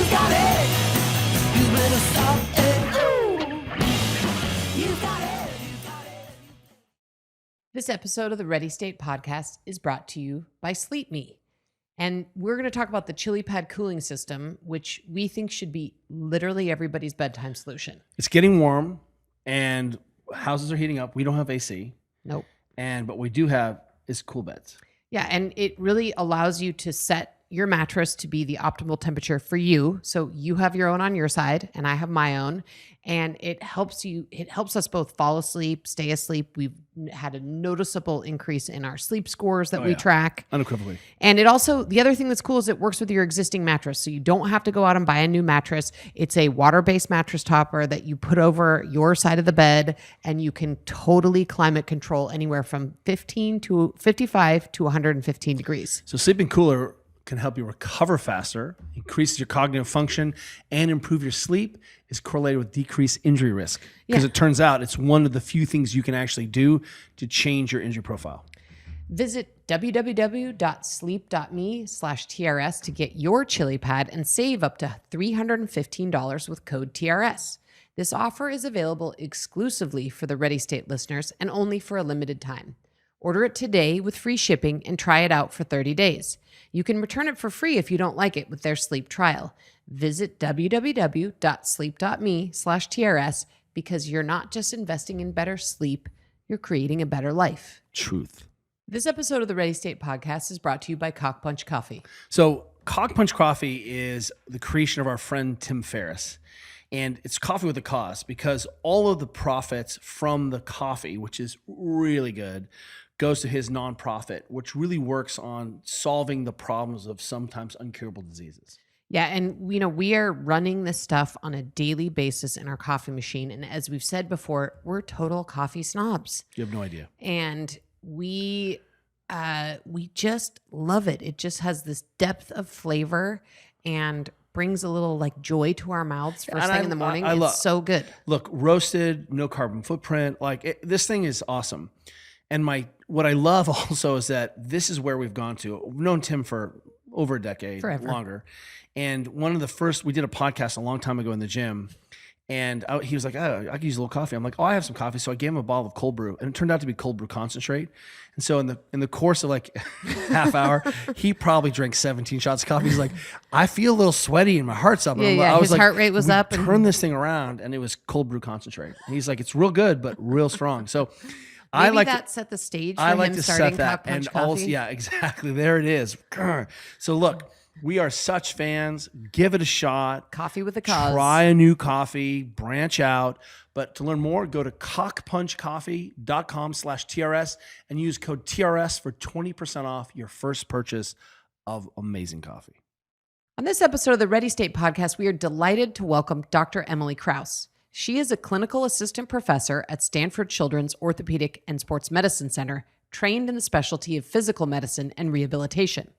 You've got it. You better stop it. Ooh. You've got it. You've got it. This episode of the Ready State podcast is brought to you by Sleep Me. And we're going to talk about the chili pad cooling system, which we think should be literally everybody's bedtime solution. It's getting warm and houses are heating up. We don't have AC. Nope. And what we do have is cool beds. Yeah, and it really allows you to set your mattress to be the optimal temperature for you. So you have your own on your side and I have my own. And it helps us both fall asleep, stay asleep. We've had a noticeable increase in our sleep scores that we track. Unequivocally. And it also, the other thing that's cool is it works with your existing mattress. So you don't have to go out and buy a new mattress. It's a water-based mattress topper that you put over your side of the bed and you can totally climate control anywhere from 15 to 55 to 115 degrees. So sleeping cooler can help you recover faster, increase your cognitive function, and improve your sleep is correlated with decreased injury risk. Because it turns out it's one of the few things you can actually do to change your injury profile. Visit www.sleep.me/TRS to get your chili pad and save up to $315 with code TRS. This offer is available exclusively for the Ready State listeners and only for a limited time. Order it today with free shipping and try it out for 30 days. You can return it for free if you don't like it with their sleep trial. Visit www.sleep.me/TRS because you're not just investing in better sleep, you're creating a better life. Truth. This episode of the Ready State podcast is brought to you by Cock Punch Coffee. So Cock Punch Coffee is the creation of our friend Tim Ferriss. And it's coffee with a cause because all of the profits from the coffee, which is really good, goes to his nonprofit, which really works on solving the problems of sometimes incurable diseases. Yeah, and we are running this stuff on a daily basis in our coffee machine. And as we've said before, we're total coffee snobs. You have no idea. And we just love it. It just has this depth of flavor and brings a little like joy to our mouths first thing in the morning. It's so good. Look, roasted, no carbon footprint. This thing is awesome. And what I love also is that this is where we've gone to. We've known Tim for over a decade, longer. And one of the first, we did a podcast a long time ago in the gym. And he was like, oh, I could use a little coffee. I'm like, oh, I have some coffee. So I gave him a bottle of cold brew. And it turned out to be cold brew concentrate. And so in the course of like half hour, he probably drank 17 shots of coffee. He's like, I feel a little sweaty and my heart's up. Yeah, his heart rate was up. Turn this thing around and it was cold brew concentrate. And he's like, it's real good, but real strong. So Maybe that set the stage for him starting Cock Punch Coffee. Also, yeah, exactly. There it is. So look, we are such fans. Give it a shot. Coffee with a cause. Try a new coffee. Branch out. But to learn more, go to cockpunchcoffee.com/TRS and use code TRS for 20% off your first purchase of amazing coffee. On this episode of the Ready State podcast, we are delighted to welcome Dr. Emily Kraus. She is a clinical assistant professor at Stanford Children's Orthopedic and Sports Medicine Center, trained in the specialty of physical medicine and rehabilitation.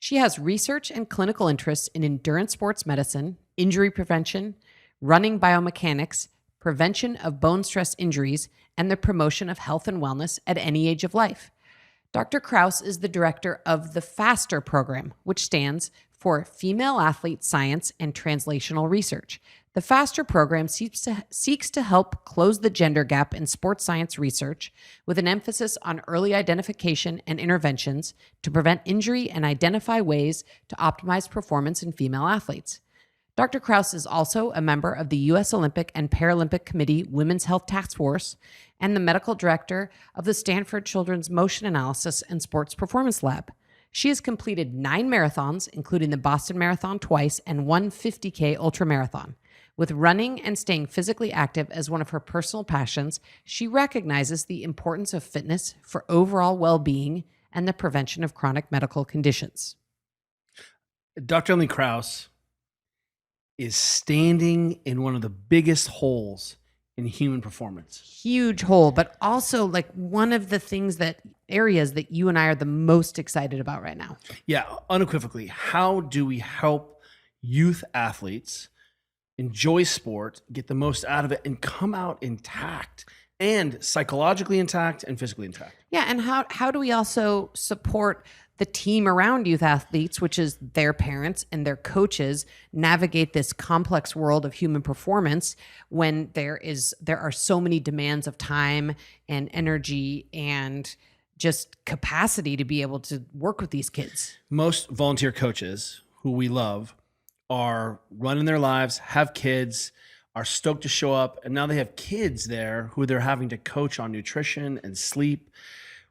She has research and clinical interests in endurance sports medicine, injury prevention, running biomechanics, prevention of bone stress injuries, and the promotion of health and wellness at any age of life. Dr. Kraus is the director of the FASTR Program, which stands for Female Athlete Science and Translational Research. The FASTR program seeks to help close the gender gap in sports science research with an emphasis on early identification and interventions to prevent injury and identify ways to optimize performance in female athletes. Dr. Kraus is also a member of the U.S. Olympic and Paralympic Committee Women's Health Task Force and the medical director of the Stanford Children's Motion Analysis and Sports Performance Lab. She has completed 9 marathons, including the Boston Marathon twice and one 50K ultramarathon. With running and staying physically active as one of her personal passions, she recognizes the importance of fitness for overall well-being and the prevention of chronic medical conditions. Dr. Emily Kraus is standing in one of the biggest holes in human performance. Huge hole, but also like one of the areas that you and I are the most excited about right now. Yeah, unequivocally. How do we help youth athletes enjoy sport, get the most out of it, and come out intact and psychologically intact and physically intact? Yeah, and how do we also support the team around youth athletes, which is their parents and their coaches, navigate this complex world of human performance when there are so many demands of time and energy and just capacity to be able to work with these kids. Most volunteer coaches who we love are running their lives, have kids, are stoked to show up, and now they have kids there who they're having to coach on nutrition and sleep.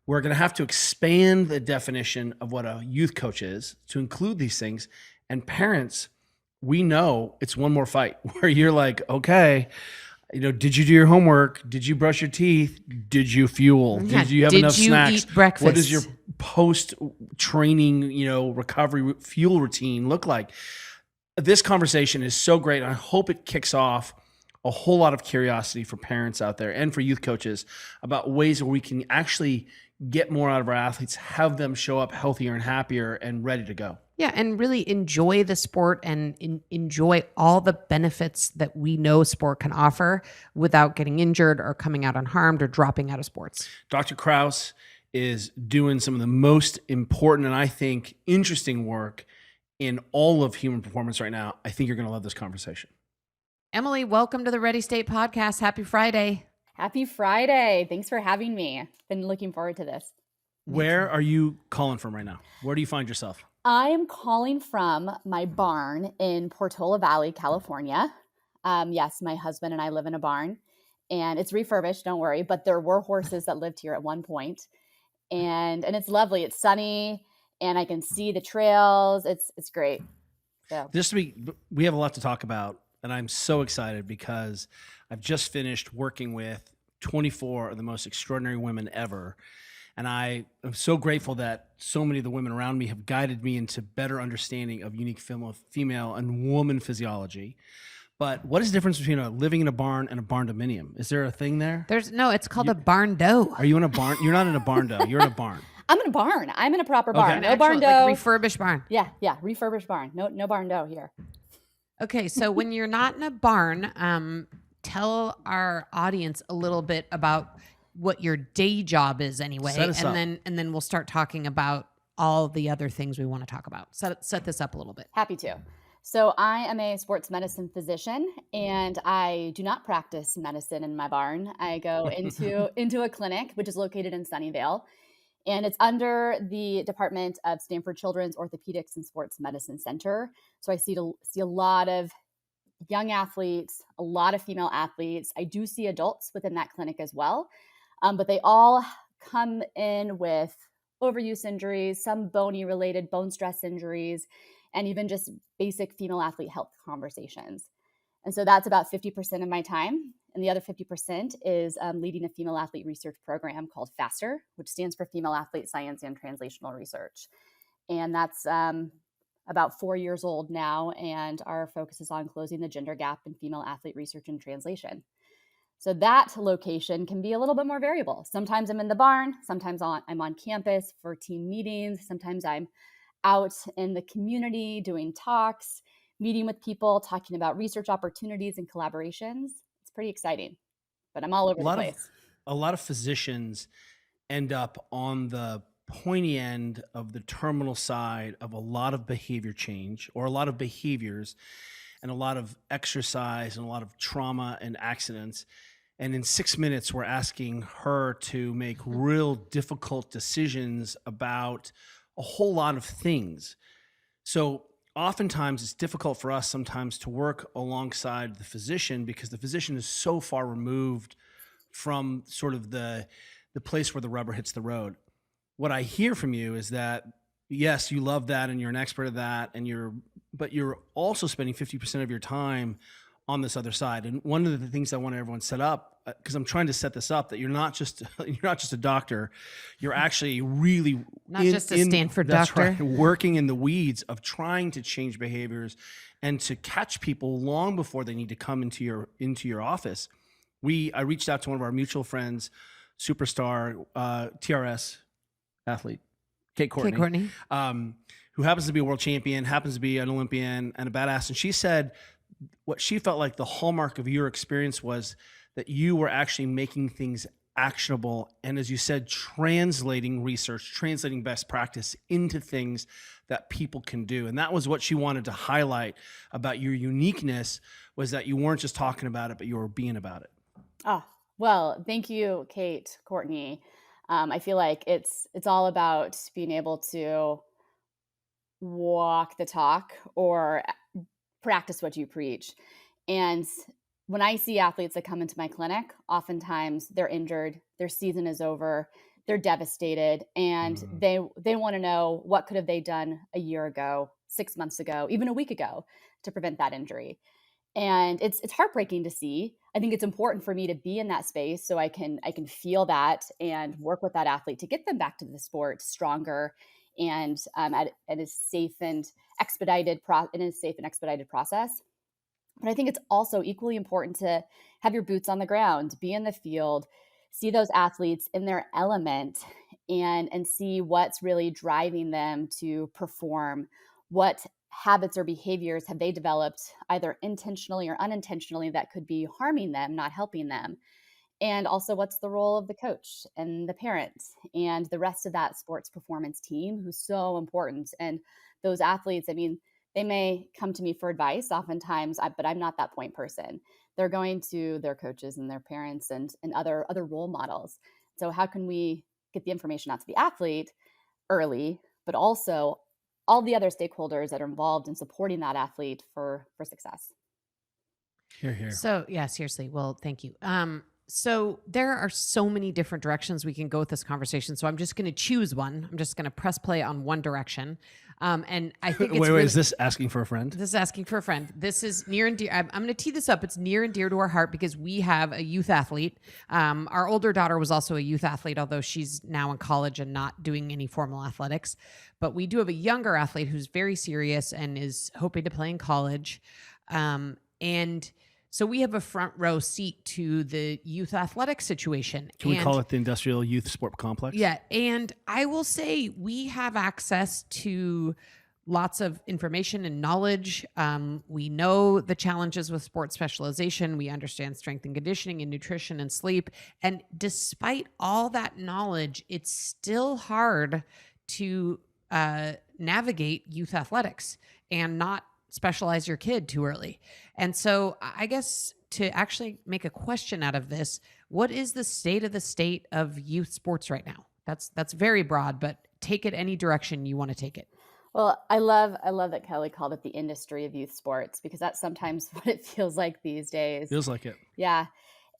We're going to have to expand the definition of what a youth coach is to include these things. And parents, we know it's one more fight where you're like, okay, did you do your homework? Did you brush your teeth? Did you fuel? Yeah. Did you have enough snacks? Did you eat breakfast? What does your post-training, recovery fuel routine look like? This conversation is so great. I hope it kicks off a whole lot of curiosity for parents out there and for youth coaches about ways where we can actually get more out of our athletes, have them show up healthier and happier and ready to go. Yeah, and really enjoy the sport and enjoy all the benefits that we know sport can offer without getting injured or coming out unharmed or dropping out of sports. Dr. Kraus is doing some of the most important and I think interesting work in all of human performance right now. I think you're going to love this conversation. Emily, welcome to the Ready State Podcast. Happy Friday. Happy Friday. Thanks for having me. Been looking forward to this. Where are you calling from right now? Where do you find yourself? I'm calling from my barn in Portola Valley, California. Yes, my husband and I live in a barn and it's refurbished, don't worry, but there were horses that lived here at one point. And it's lovely. It's sunny and I can see the trails. It's great. So This week, we have a lot to talk about. And I'm so excited because I've just finished working with 24 of the most extraordinary women ever. And I am so grateful that so many of the women around me have guided me into better understanding of unique female and woman physiology. But what is the difference between living in a barn and a barn dominium? Is there a thing there? It's called a barn dough. Are you in a barn? You're not in a barn dough. You're in a barn. I'm in a barn. I'm in a proper barn. Okay. No barn dough. Like refurbished barn. Yeah. Refurbished barn. No barn dough here. Okay, so when you're not in a barn, tell our audience a little bit about what your day job is anyway, Set us up. and then we'll start talking about all the other things we want to talk about. Set this up a little bit. Happy to. So I am a sports medicine physician and I do not practice medicine in my barn. I go into a clinic, which is located in Sunnyvale. And it's under the Department of Stanford Children's Orthopedics and Sports Medicine Center. So I see a lot of young athletes, a lot of female athletes. I do see adults within that clinic as well. But they all come in with overuse injuries, some bone stress injuries, and even just basic female athlete health conversations. And so that's about 50% of my time. And the other 50% is leading a female athlete research program called FASTR, which stands for Female Athlete Science and Translational Research. And that's about 4 years old now. And our focus is on closing the gender gap in female athlete research and translation. So that location can be a little bit more variable. Sometimes I'm in the barn. Sometimes I'm on campus for team meetings. Sometimes I'm out in the community doing talks, meeting with people, talking about research opportunities and collaborations. It's pretty exciting, but I'm all over the place. A lot of physicians end up on the pointy end of the terminal side of a lot of behavior change or a lot of behaviors and a lot of exercise and a lot of trauma and accidents. And in 6 minutes, we're asking her to make real difficult decisions about a whole lot of things. So oftentimes it's difficult for us sometimes to work alongside the physician because the physician is so far removed from sort of the place where the rubber hits the road. What I hear from you is that, yes, you love that and you're an expert at that, but you're also spending 50% of your time on this other side. And one of the things I want everyone set up, because I'm trying to set this up, that you're not just a doctor, you're actually really Not just a Stanford doctor. Right, working in the weeds of trying to change behaviors and to catch people long before they need to come into your office. I reached out to one of our mutual friends, superstar TRS athlete, Kate Courtney. Who happens to be a world champion, happens to be an Olympian and a badass. And she said what she felt like the hallmark of your experience was that you were actually making things actionable, and as you said, translating research, translating best practice into things that people can do. And that was what she wanted to highlight about your uniqueness, was that you weren't just talking about it, but you were being about it. Oh, well, thank you, Kate, Courtney. I feel like it's all about being able to walk the talk or practice what you preach. And when I see athletes that come into my clinic, oftentimes they're injured, their season is over, they're devastated, and they want to know, what could have they done a year ago, 6 months ago, even a week ago, to prevent that injury. And it's heartbreaking to see. I think it's important for me to be in that space so I can feel that and work with that athlete to get them back to the sport stronger and at a safe and expedited process. But I think it's also equally important to have your boots on the ground, be in the field, see those athletes in their element, and see what's really driving them to perform. What habits or behaviors have they developed, either intentionally or unintentionally, that could be harming them, not helping them? And also, what's the role of the coach and the parents and the rest of that sports performance team, who's so important? And those athletes, I mean, they may come to me for advice oftentimes, but I'm not that point person. They're going to their coaches and their parents and other role models. So how can we get the information out to the athlete early, but also all the other stakeholders that are involved in supporting that athlete for success? Here. So yeah, seriously. Well, thank you. So there are so many different directions we can go with this conversation. So I'm just going to choose one. I'm just going to press play on one direction. And I think it's wait, is this asking for a friend? This is asking for a friend. This is near and dear. I'm going to tee this up. It's near and dear to our heart because we have a youth athlete. Our older daughter was also a youth athlete, although she's now in college and not doing any formal athletics. But we do have a younger athlete who's very serious and is hoping to play in college. And so we have a front row seat to the youth athletic situation. Can we call it the Industrial Youth Sport Complex? Yeah. And I will say we have access to lots of information and knowledge. We know the challenges with sports specialization. We understand strength and conditioning and nutrition and sleep. And despite all that knowledge, it's still hard to navigate youth athletics and not specialize your kid too early. And so I guess to actually make a question out of this, what is the state of youth sports right now? That's very broad, but take it any direction you want to take it. Well, I love that Kelly called it the industry of youth sports, because that's sometimes what it feels like these days. Feels like it. Yeah.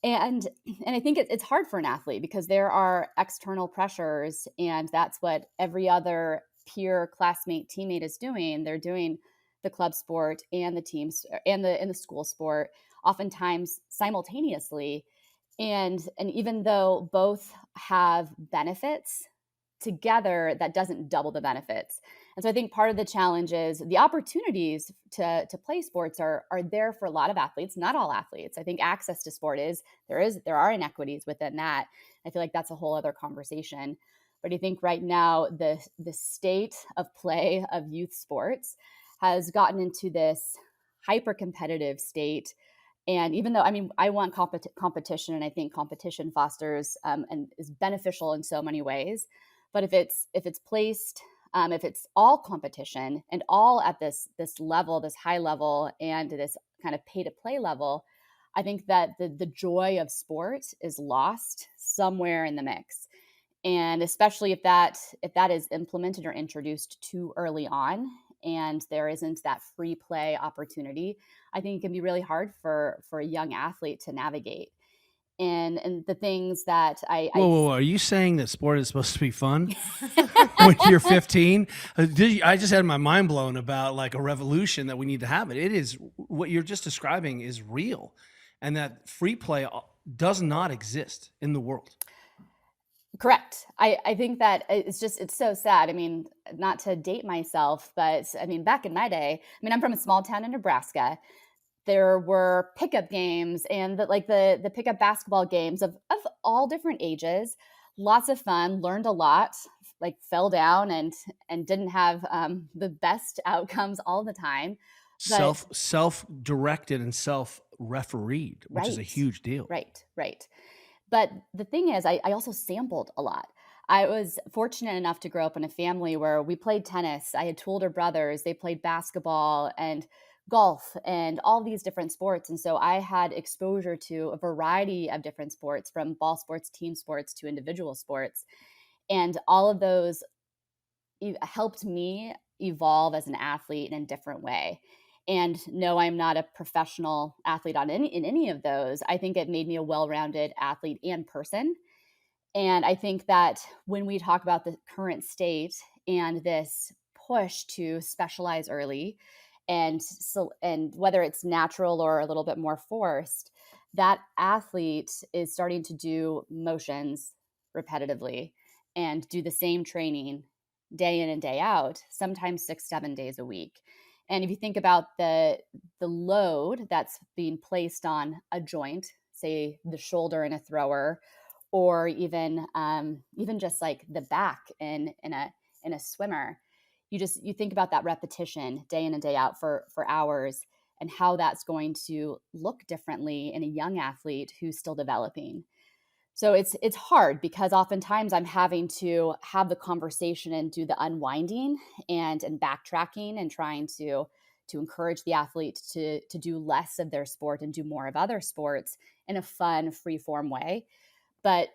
And I think it's hard for an athlete because there are external pressures, and that's what every other peer, classmate, teammate is doing. They're doing the club sport and the teams and the school sport, oftentimes simultaneously. And even though both have benefits, together that doesn't double the benefits. And so I think part of the challenge is the opportunities to play sports are there for a lot of athletes, not all athletes. I think access to sport there are inequities within that. I feel like that's a whole other conversation. But I think right now the state of play of youth sports has gotten into this hyper competitive state. And even though, I mean, I want competition, and I think competition fosters and is beneficial in so many ways. But if it's placed, if it's all competition and all at this level, this high level, and this kind of pay to play level, I think that the joy of sport is lost somewhere in the mix. And especially if that is implemented or introduced too early on, and there isn't that free play opportunity, I think it can be really hard for a young athlete to navigate. And the things that Whoa, are you saying that sport is supposed to be fun when you're 15? I just had my mind blown about like a revolution that we need to have. It is, what you're just describing is real, and that free play does not exist in the world. Correct. I think that it's so sad. I mean, not to date myself, but I mean, back in my day, I mean, I'm from a small town in Nebraska. There were pickup games and the pickup basketball games of all different ages. Lots of fun, learned a lot, like fell down and didn't have the best outcomes all the time. But Self-directed and self-refereed, which is a huge deal. Right. But the thing is, I also sampled a lot. I was fortunate enough to grow up in a family where we played tennis. I had two older brothers. They played basketball and golf and all these different sports. And so I had exposure to a variety of different sports, from ball sports, team sports, to individual sports. And all of those helped me evolve as an athlete in a different way. And no, I'm not a professional athlete in any of those. I think it made me a well-rounded athlete and person. And I think that when we talk about the current state and this push to specialize early, and whether it's natural or a little bit more forced, that athlete is starting to do motions repetitively and do the same training day in and day out, sometimes 6-7 days a week. And if you think about the load that's being placed on a joint, say the shoulder in a thrower, or even just like the back in a swimmer, you think about that repetition day in and day out for hours, and how that's going to look differently in a young athlete who's still developing. So it's hard, because oftentimes I'm having to have the conversation and do the unwinding and backtracking and trying to encourage the athlete to do less of their sport and do more of other sports in a fun, free form way. But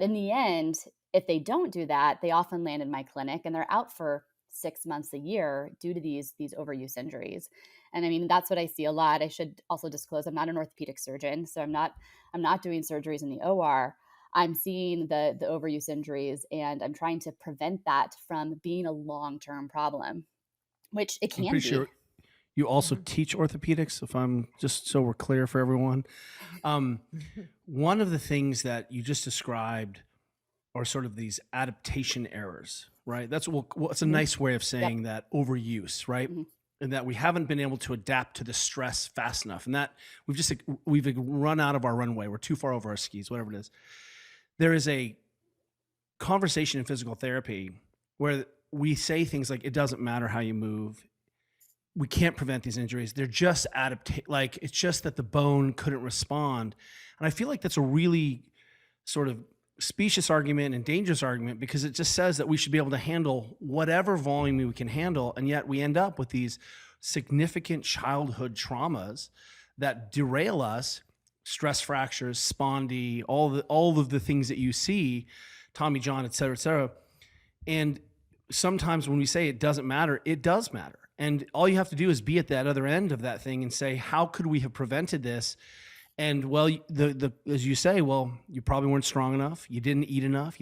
in the end, if they don't do that, they often land in my clinic and they're out for 6 months, a year, due to these overuse injuries. And I mean, that's what I see a lot. I should also disclose I'm not an orthopedic surgeon, so I'm not doing surgeries in the OR. I'm seeing the overuse injuries, and I'm trying to prevent that from being a long-term problem, which it can I'm pretty be. sure you also teach orthopedics, if I'm just so we're clear for everyone. One of the things that you just described are sort of these adaptation errors, right? That's it's a nice way of saying that overuse, right? And that we haven't been able to adapt to the stress fast enough, and that we've run out of our runway. We're too far over our skis, whatever it is. There is a conversation in physical therapy where we say things like, it doesn't matter how you move. We can't prevent these injuries. They're just like, it's just that the bone couldn't respond. And I feel like that's a really sort of specious argument and dangerous argument, because it just says that we should be able to handle whatever volume we can handle. And yet we end up with these significant childhood traumas that derail us, stress fractures, spondy, all of the things that you see, Tommy John, et cetera, et cetera. And sometimes when we say it doesn't matter, it does matter. And all you have to do is be at that other end of that thing and say, how could we have prevented this? And well, as you say, well, you probably weren't strong enough. You didn't eat enough.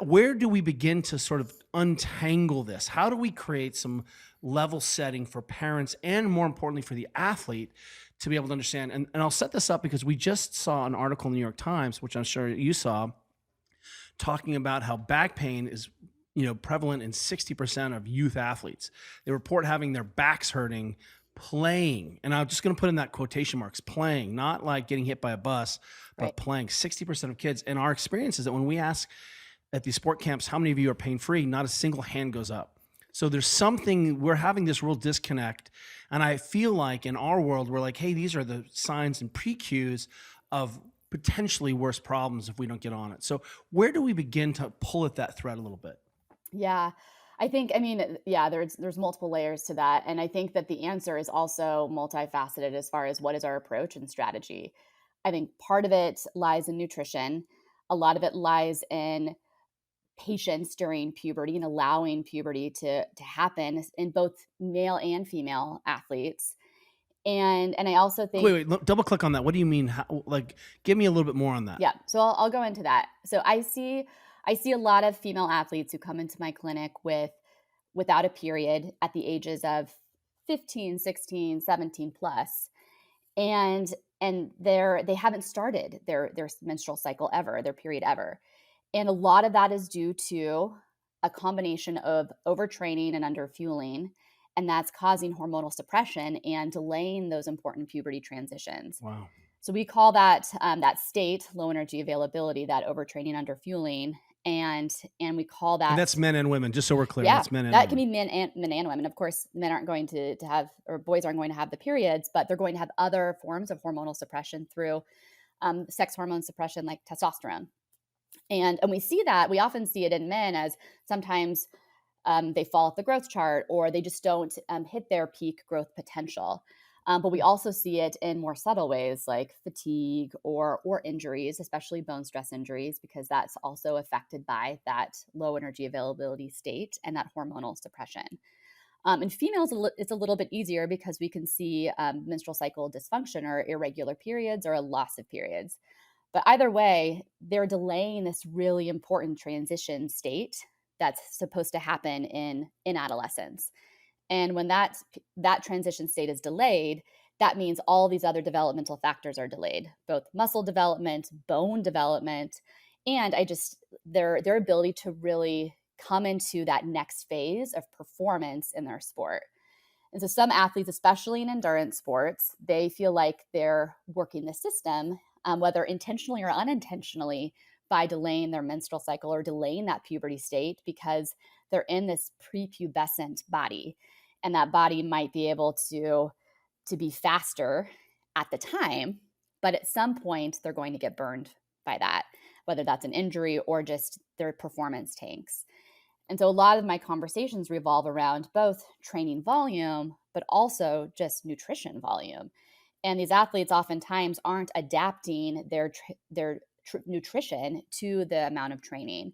Where do we begin to sort of untangle this? How do we create some level setting for parents, and more importantly for the athlete, to be able to understand? And I'll set this up because we just saw an article in the New York Times, which I'm sure you saw, talking about how back pain is prevalent in 60% of youth athletes. They report having their backs hurting playing. And I'm just going to put in that quotation marks, playing, not like getting hit by a bus, but playing. 60% of kids. And our experience is that when we ask at these sport camps, how many of you are pain-free, not a single hand goes up. So there's something, we're having this real disconnect. And I feel like in our world, we're like, hey, these are the signs and pre-cues of potentially worse problems if we don't get on it. So where do we begin to pull at that thread a little bit? Yeah, there's multiple layers to that. And I think that the answer is also multifaceted as far as what is our approach and strategy. I think part of it lies in nutrition. A lot of it lies in patience during puberty and allowing puberty to happen in both male and female athletes. And I also think... Wait, double click on that. What do you mean? Give me a little bit more on that. Yeah, so I'll go into that. So I see a lot of female athletes who come into my clinic without a period at the ages of 15, 16, 17 plus. And they haven't started their menstrual cycle ever, their period ever. And a lot of that is due to a combination of overtraining and underfueling, and that's causing hormonal suppression and delaying those important puberty transitions. Wow. So we call that state low energy availability, that overtraining, underfueling. And we call that... And that's men and women, just so we're clear. Yeah, that's men and that women. can be men and women. Of course, men aren't going to have, or boys aren't going to have the periods, but they're going to have other forms of hormonal suppression through sex hormone suppression like testosterone. And we often see it in men as sometimes they fall off the growth chart, or they just don't hit their peak growth potential. But we also see it in more subtle ways like fatigue or injuries, especially bone stress injuries, because that's also affected by that low energy availability state and that hormonal suppression. In females, it's a little bit easier because we can see menstrual cycle dysfunction or irregular periods or a loss of periods. But either way, they're delaying this really important transition state that's supposed to happen in adolescence. And when that transition state is delayed, that means all these other developmental factors are delayed, both muscle development, bone development, and their ability to really come into that next phase of performance in their sport. And so some athletes, especially in endurance sports, they feel like they're working the system, whether intentionally or unintentionally, by delaying their menstrual cycle or delaying that puberty state, because they're in this prepubescent body. And that body might be able to be faster at the time, but at some point they're going to get burned by that, whether that's an injury or just their performance tanks. And so a lot of my conversations revolve around both training volume, but also just nutrition volume. And these athletes oftentimes aren't adapting their nutrition to the amount of training.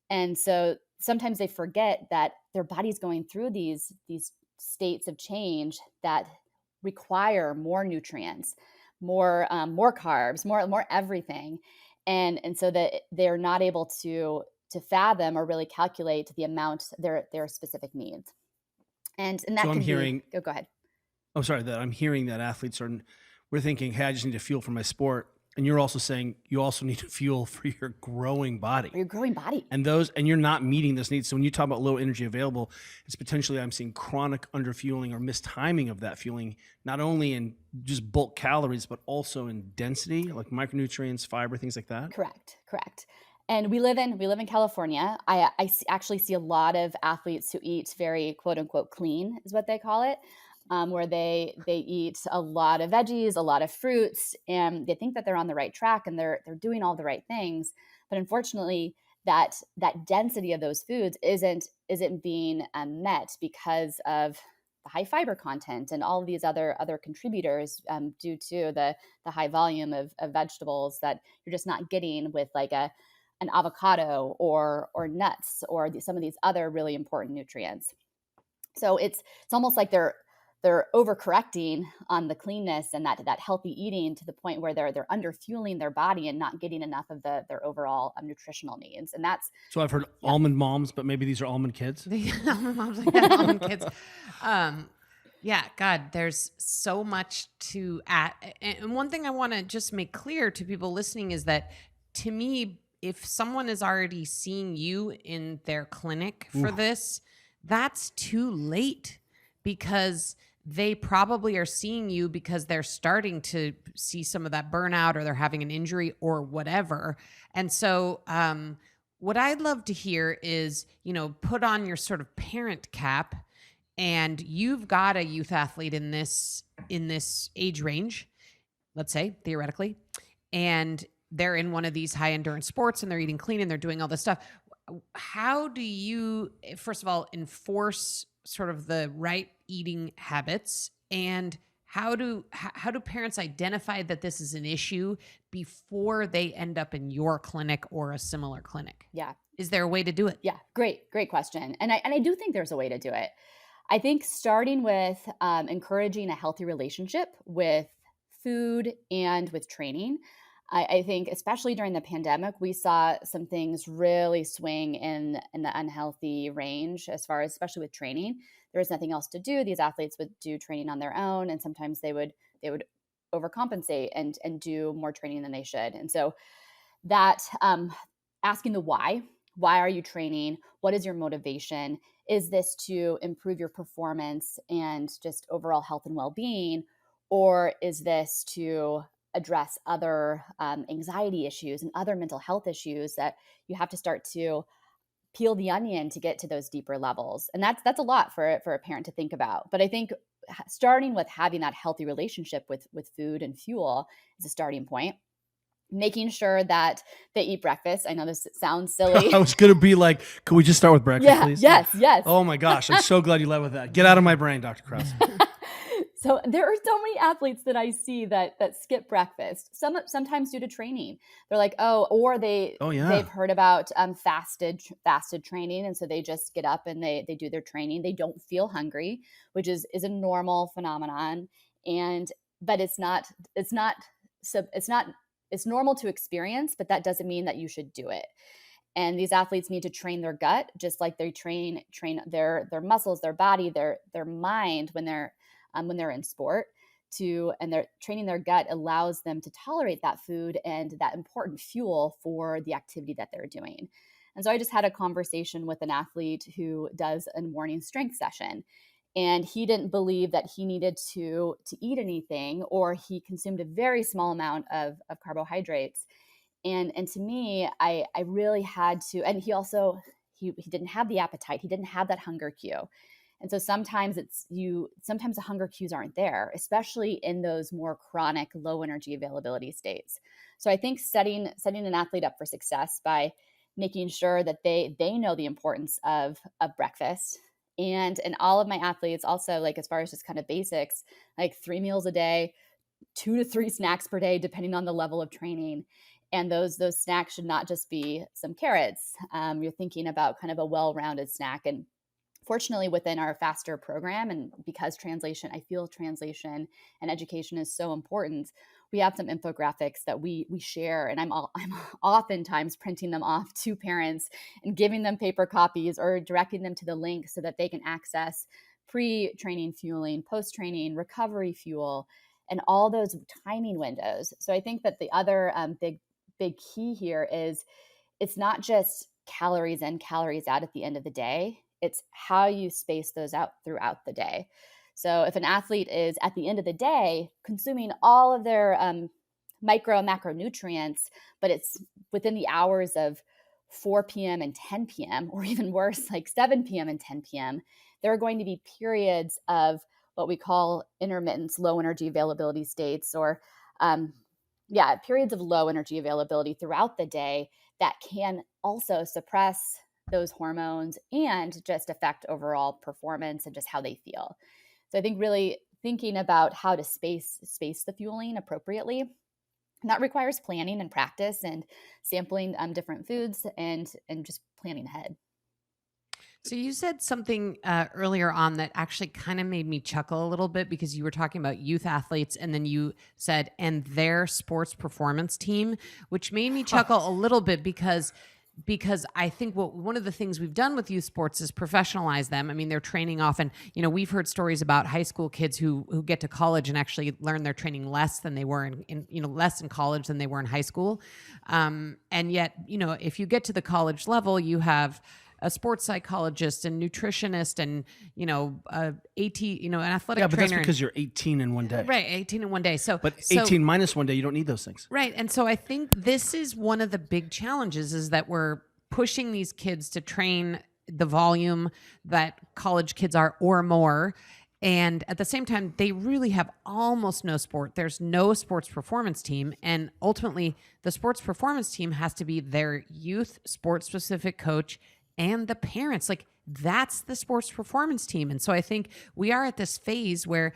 And so sometimes they forget that their body's going through these states of change that require more nutrients, more carbs, more everything. And so that they're not able to fathom or really calculate the amount their specific needs. And that so can I'm hearing, be, go ahead. Oh, sorry, that I'm hearing that athletes we're thinking, hey, I just need to fuel for my sport. And you're also saying you also need to fuel for your growing body. For your growing body. And you're not meeting those needs. So when you talk about low energy available, it's potentially I'm seeing chronic underfueling or mistiming of that fueling, not only in just bulk calories, but also in density, like micronutrients, fiber, things like that. Correct. And we live in California. I actually see a lot of athletes who eat very quote unquote clean, is what they call it, where they eat a lot of veggies, a lot of fruits, and they think that they're on the right track and they're doing all the right things. But unfortunately, that density of those foods isn't being met because of the high fiber content and all of these other contributors due to the high volume of vegetables that you're just not getting with like an avocado or nuts or some of these other really important nutrients. So it's almost like they're overcorrecting on the cleanness and that healthy eating to the point where they're underfueling their body and not getting enough of their overall nutritional needs. And that's so I've heard almond moms, but maybe these are almond kids. Almond moms, almond kids. Yeah, God, there's so much to add. And one thing I want to just make clear to people listening is that, to me, if someone is already seeing you in their clinic for this, that's too late, because they probably are seeing you because they're starting to see some of that burnout, or they're having an injury or whatever. And so what I'd love to hear is, put on your sort of parent cap, and you've got a youth athlete in this age range, let's say, theoretically, and they're in one of these high endurance sports and they're eating clean and they're doing all this stuff. How do you, first of all, enforce sort of the right eating habits, and how do parents identify that this is an issue before they end up in your clinic or a similar clinic? Yeah. Is there a way to do it? Yeah. Great question. And I do think there's a way to do it. I think starting with encouraging a healthy relationship with food and with training. I think especially during the pandemic, we saw some things really swing in the unhealthy range as far as, especially with training. There was nothing else to do. These athletes would do training on their own, and sometimes they would overcompensate and do more training than they should. And so that asking the why are you training? What is your motivation? Is this to improve your performance and just overall health and well-being? Or is this to address other anxiety issues and other mental health issues that you have to start to peel the onion to get to those deeper levels? And that's a lot for a parent to think about. But I think starting with having that healthy relationship with food and fuel is a starting point. making sure that they eat breakfast. I know this sounds silly. I was going to be like, could we just start with breakfast, please? Yes. Oh my gosh. I'm so glad you led with that. Get out of my brain, Dr. Kraus. So there are so many athletes that I see that skip breakfast. Sometimes due to training, they're like, they've heard about fasted training, and so they just get up and they do their training. They don't feel hungry, which is a normal phenomenon, but it's normal to experience, but that doesn't mean that you should do it. And these athletes need to train their gut just like they train their muscles, their body, their mind when they're in sport, and they're training their gut allows them to tolerate that food and that important fuel for the activity that they're doing. And so I just had a conversation with an athlete who does a morning strength session, and he didn't believe that he needed to eat anything, or he consumed a very small amount of carbohydrates. And to me, I really had to, and he didn't have the appetite. He didn't have that hunger cue. And so sometimes the hunger cues aren't there, especially in those more chronic low energy availability states. So I think setting an athlete up for success by making sure that they know the importance of breakfast. And all of my athletes also, like, as far as just kind of basics, like 3 meals a day, 2 to 3 snacks per day, depending on the level of training. And those snacks should not just be some carrots. You're thinking about kind of a well-rounded snack. And fortunately, within our FASTR program, and because I feel translation and education is so important, we have some infographics that we share, and I'm oftentimes printing them off to parents and giving them paper copies or directing them to the link so that they can access pre-training fueling, post-training recovery fuel, and all those timing windows. So I think that the other big key here is it's not just calories in, calories out at the end of the day. It's how you space those out throughout the day. So if an athlete is at the end of the day consuming all of their micro and macronutrients, but it's within the hours of 4 p.m. and 10 p.m., or even worse, like 7 p.m. and 10 p.m., there are going to be periods of what we call intermittent low energy availability states, or periods of low energy availability throughout the day that can also suppress those hormones and just affect overall performance and just how they feel. So I think really thinking about how to space the fueling appropriately, and that requires planning and practice and sampling different foods and just planning ahead. So you said something earlier on that actually kind of made me chuckle a little bit, because you were talking about youth athletes, and then you said, and their sports performance team, which made me chuckle a little bit because I think one of the things we've done with youth sports is professionalize them. I mean, they're training often. We've heard stories about high school kids who get to college and actually learn their training less than they were less in college than they were in high school. And yet, if you get to the college level, you have a sports psychologist and nutritionist and, an athletic trainer. But that's because you're 18 in one day. Right, 18 in one day. But 18 minus one day, you don't need those things. Right. And so I think this is one of the big challenges, is that we're pushing these kids to train the volume that college kids are or more. And at the same time, they really have almost no sport. There's no sports performance team. And ultimately, the sports performance team has to be their youth sports-specific coach and the parents. Like, that's the sports performance team. And so I think we are at this phase where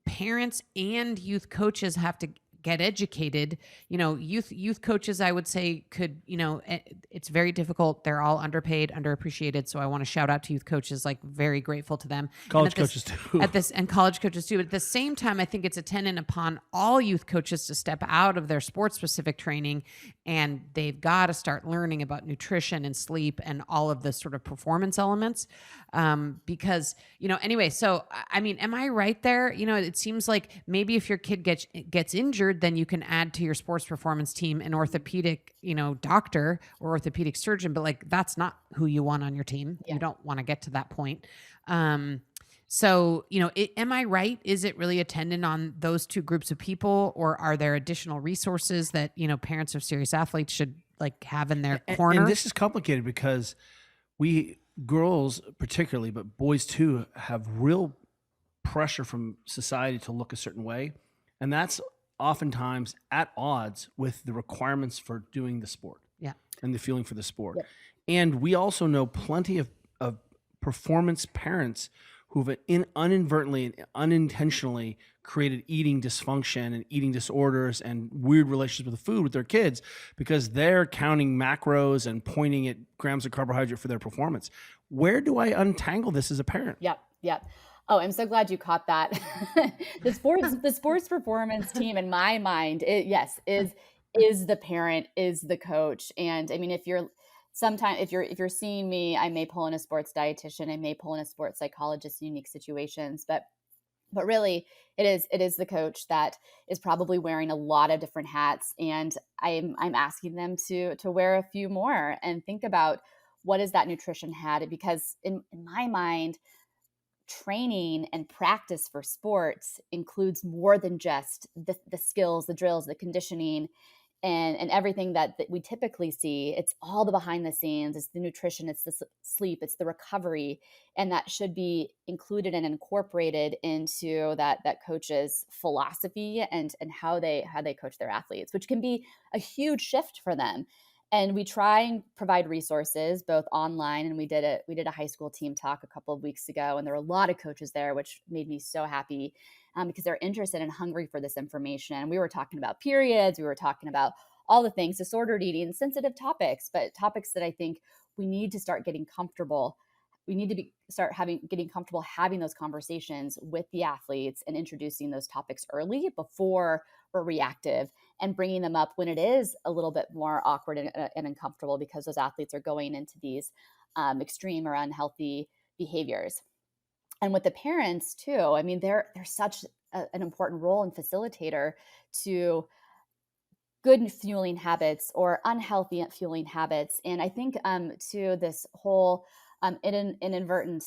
parents and youth coaches have to get educated. Youth coaches, I would say, could, it's very difficult. They're all underpaid, underappreciated. So I want to shout out to youth coaches, like, very grateful to them. College coaches too. And college coaches too. But at the same time, I think it's attendant upon all youth coaches to step out of their sports specific training, and they've got to start learning about nutrition and sleep and all of the sort of performance elements. Because, anyway, so, I mean, am I right there? It seems like maybe if your kid gets injured, then you can add to your sports performance team an orthopedic, doctor or orthopedic surgeon, but like, that's not who you want on your team. Yeah. You don't want to get to that point. So, am I right? Is it really attendant on those two groups of people, or are there additional resources that, parents of serious athletes should have in their corner? And this is complicated because girls particularly, but boys too, have real pressure from society to look a certain way. And that's oftentimes at odds with the requirements for doing the sport. Yeah. And the feeling for the sport. Yep. And we also know plenty of performance parents who've inadvertently and unintentionally created eating dysfunction and eating disorders and weird relationships with food with their kids because they're counting macros and pointing at grams of carbohydrate for their performance. Where do I untangle this as a parent? Yep. Oh, I'm so glad you caught that. The sports performance team, in my mind, is the parent, is the coach. And I mean, if you're seeing me, I may pull in a sports dietitian, I may pull in a sports psychologist in unique situations, but really it is the coach that is probably wearing a lot of different hats. And I'm asking them to wear a few more and think about what is that nutrition hat, because in my mind, training and practice for sports includes more than just the skills, the drills, the conditioning, and everything that we typically see. It's all the behind the scenes. It's the nutrition, it's the sleep, it's the recovery, and that should be included and incorporated into that coach's philosophy and how they coach their athletes, which can be a huge shift for them. And we try and provide resources both online, and we did a high school team talk a couple of weeks ago, and there were a lot of coaches there, which made me so happy because they're interested and hungry for this information. And we were talking about periods, we were talking about all the things, disordered eating, sensitive topics, but topics that I think we need to start getting comfortable. We need to getting comfortable having those conversations with the athletes and introducing those topics early before we're reactive, and bringing them up when it is a little bit more awkward and uncomfortable because those athletes are going into these extreme or unhealthy behaviors. And with the parents too, I mean, they're such an important role and facilitator to good fueling habits or unhealthy fueling habits. And I think to this whole inadvertent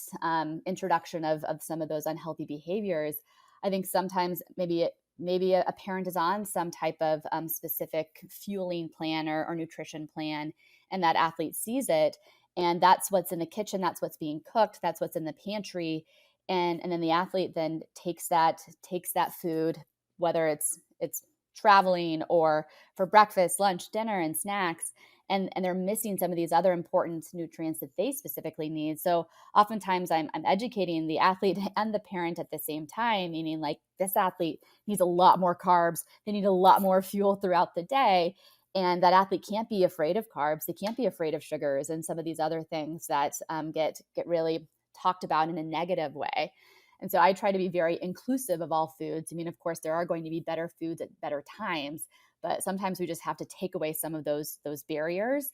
introduction of some of those unhealthy behaviors, I think sometimes maybe a parent is on some type of specific fueling plan or nutrition plan, and that athlete sees it, and that's what's in the kitchen, that's what's being cooked, that's what's in the pantry, and then the athlete then takes that food, whether it's traveling or for breakfast, lunch, dinner, and snacks, and they're missing some of these other important nutrients that they specifically need. So oftentimes I'm educating the athlete and the parent at the same time, meaning like this athlete needs a lot more carbs, they need a lot more fuel throughout the day. And that athlete can't be afraid of carbs, they can't be afraid of sugars and some of these other things that get really talked about in a negative way. And so I try to be very inclusive of all foods. I mean, of course, there are going to be better foods at better times, but sometimes we just have to take away some of those barriers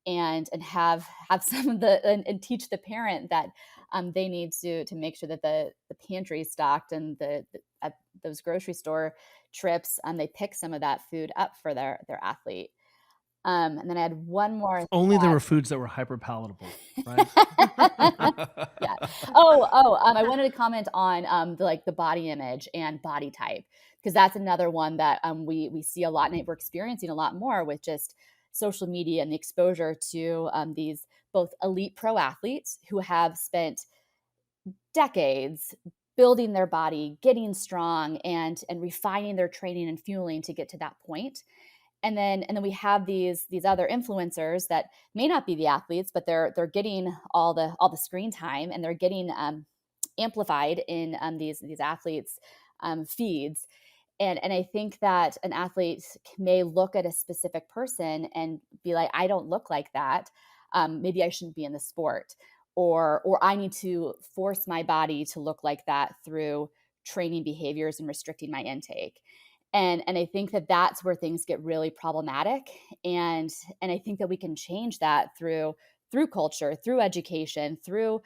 and have some of and teach the parent that they need to make sure that the pantry is stocked, and at those grocery store trips, they pick some of that food up for their athlete. And then I had one more. Only there were foods that were hyper palatable, right? Yeah. I wanted to comment on the body image and body type, because that's another one that we see a lot, and we're experiencing a lot more with just social media and the exposure to these both elite pro athletes who have spent decades building their body, getting strong, and refining their training and fueling to get to that point. And then we have these other influencers that may not be the athletes, but they're getting all the screen time, and they're getting amplified in these athletes' feeds. And I think that an athlete may look at a specific person and be like, I don't look like that. Maybe I shouldn't be in the sport, or I need to force my body to look like that through training behaviors and restricting my intake. And I think that that's where things get really problematic. And I think that we can change that through culture, through education, through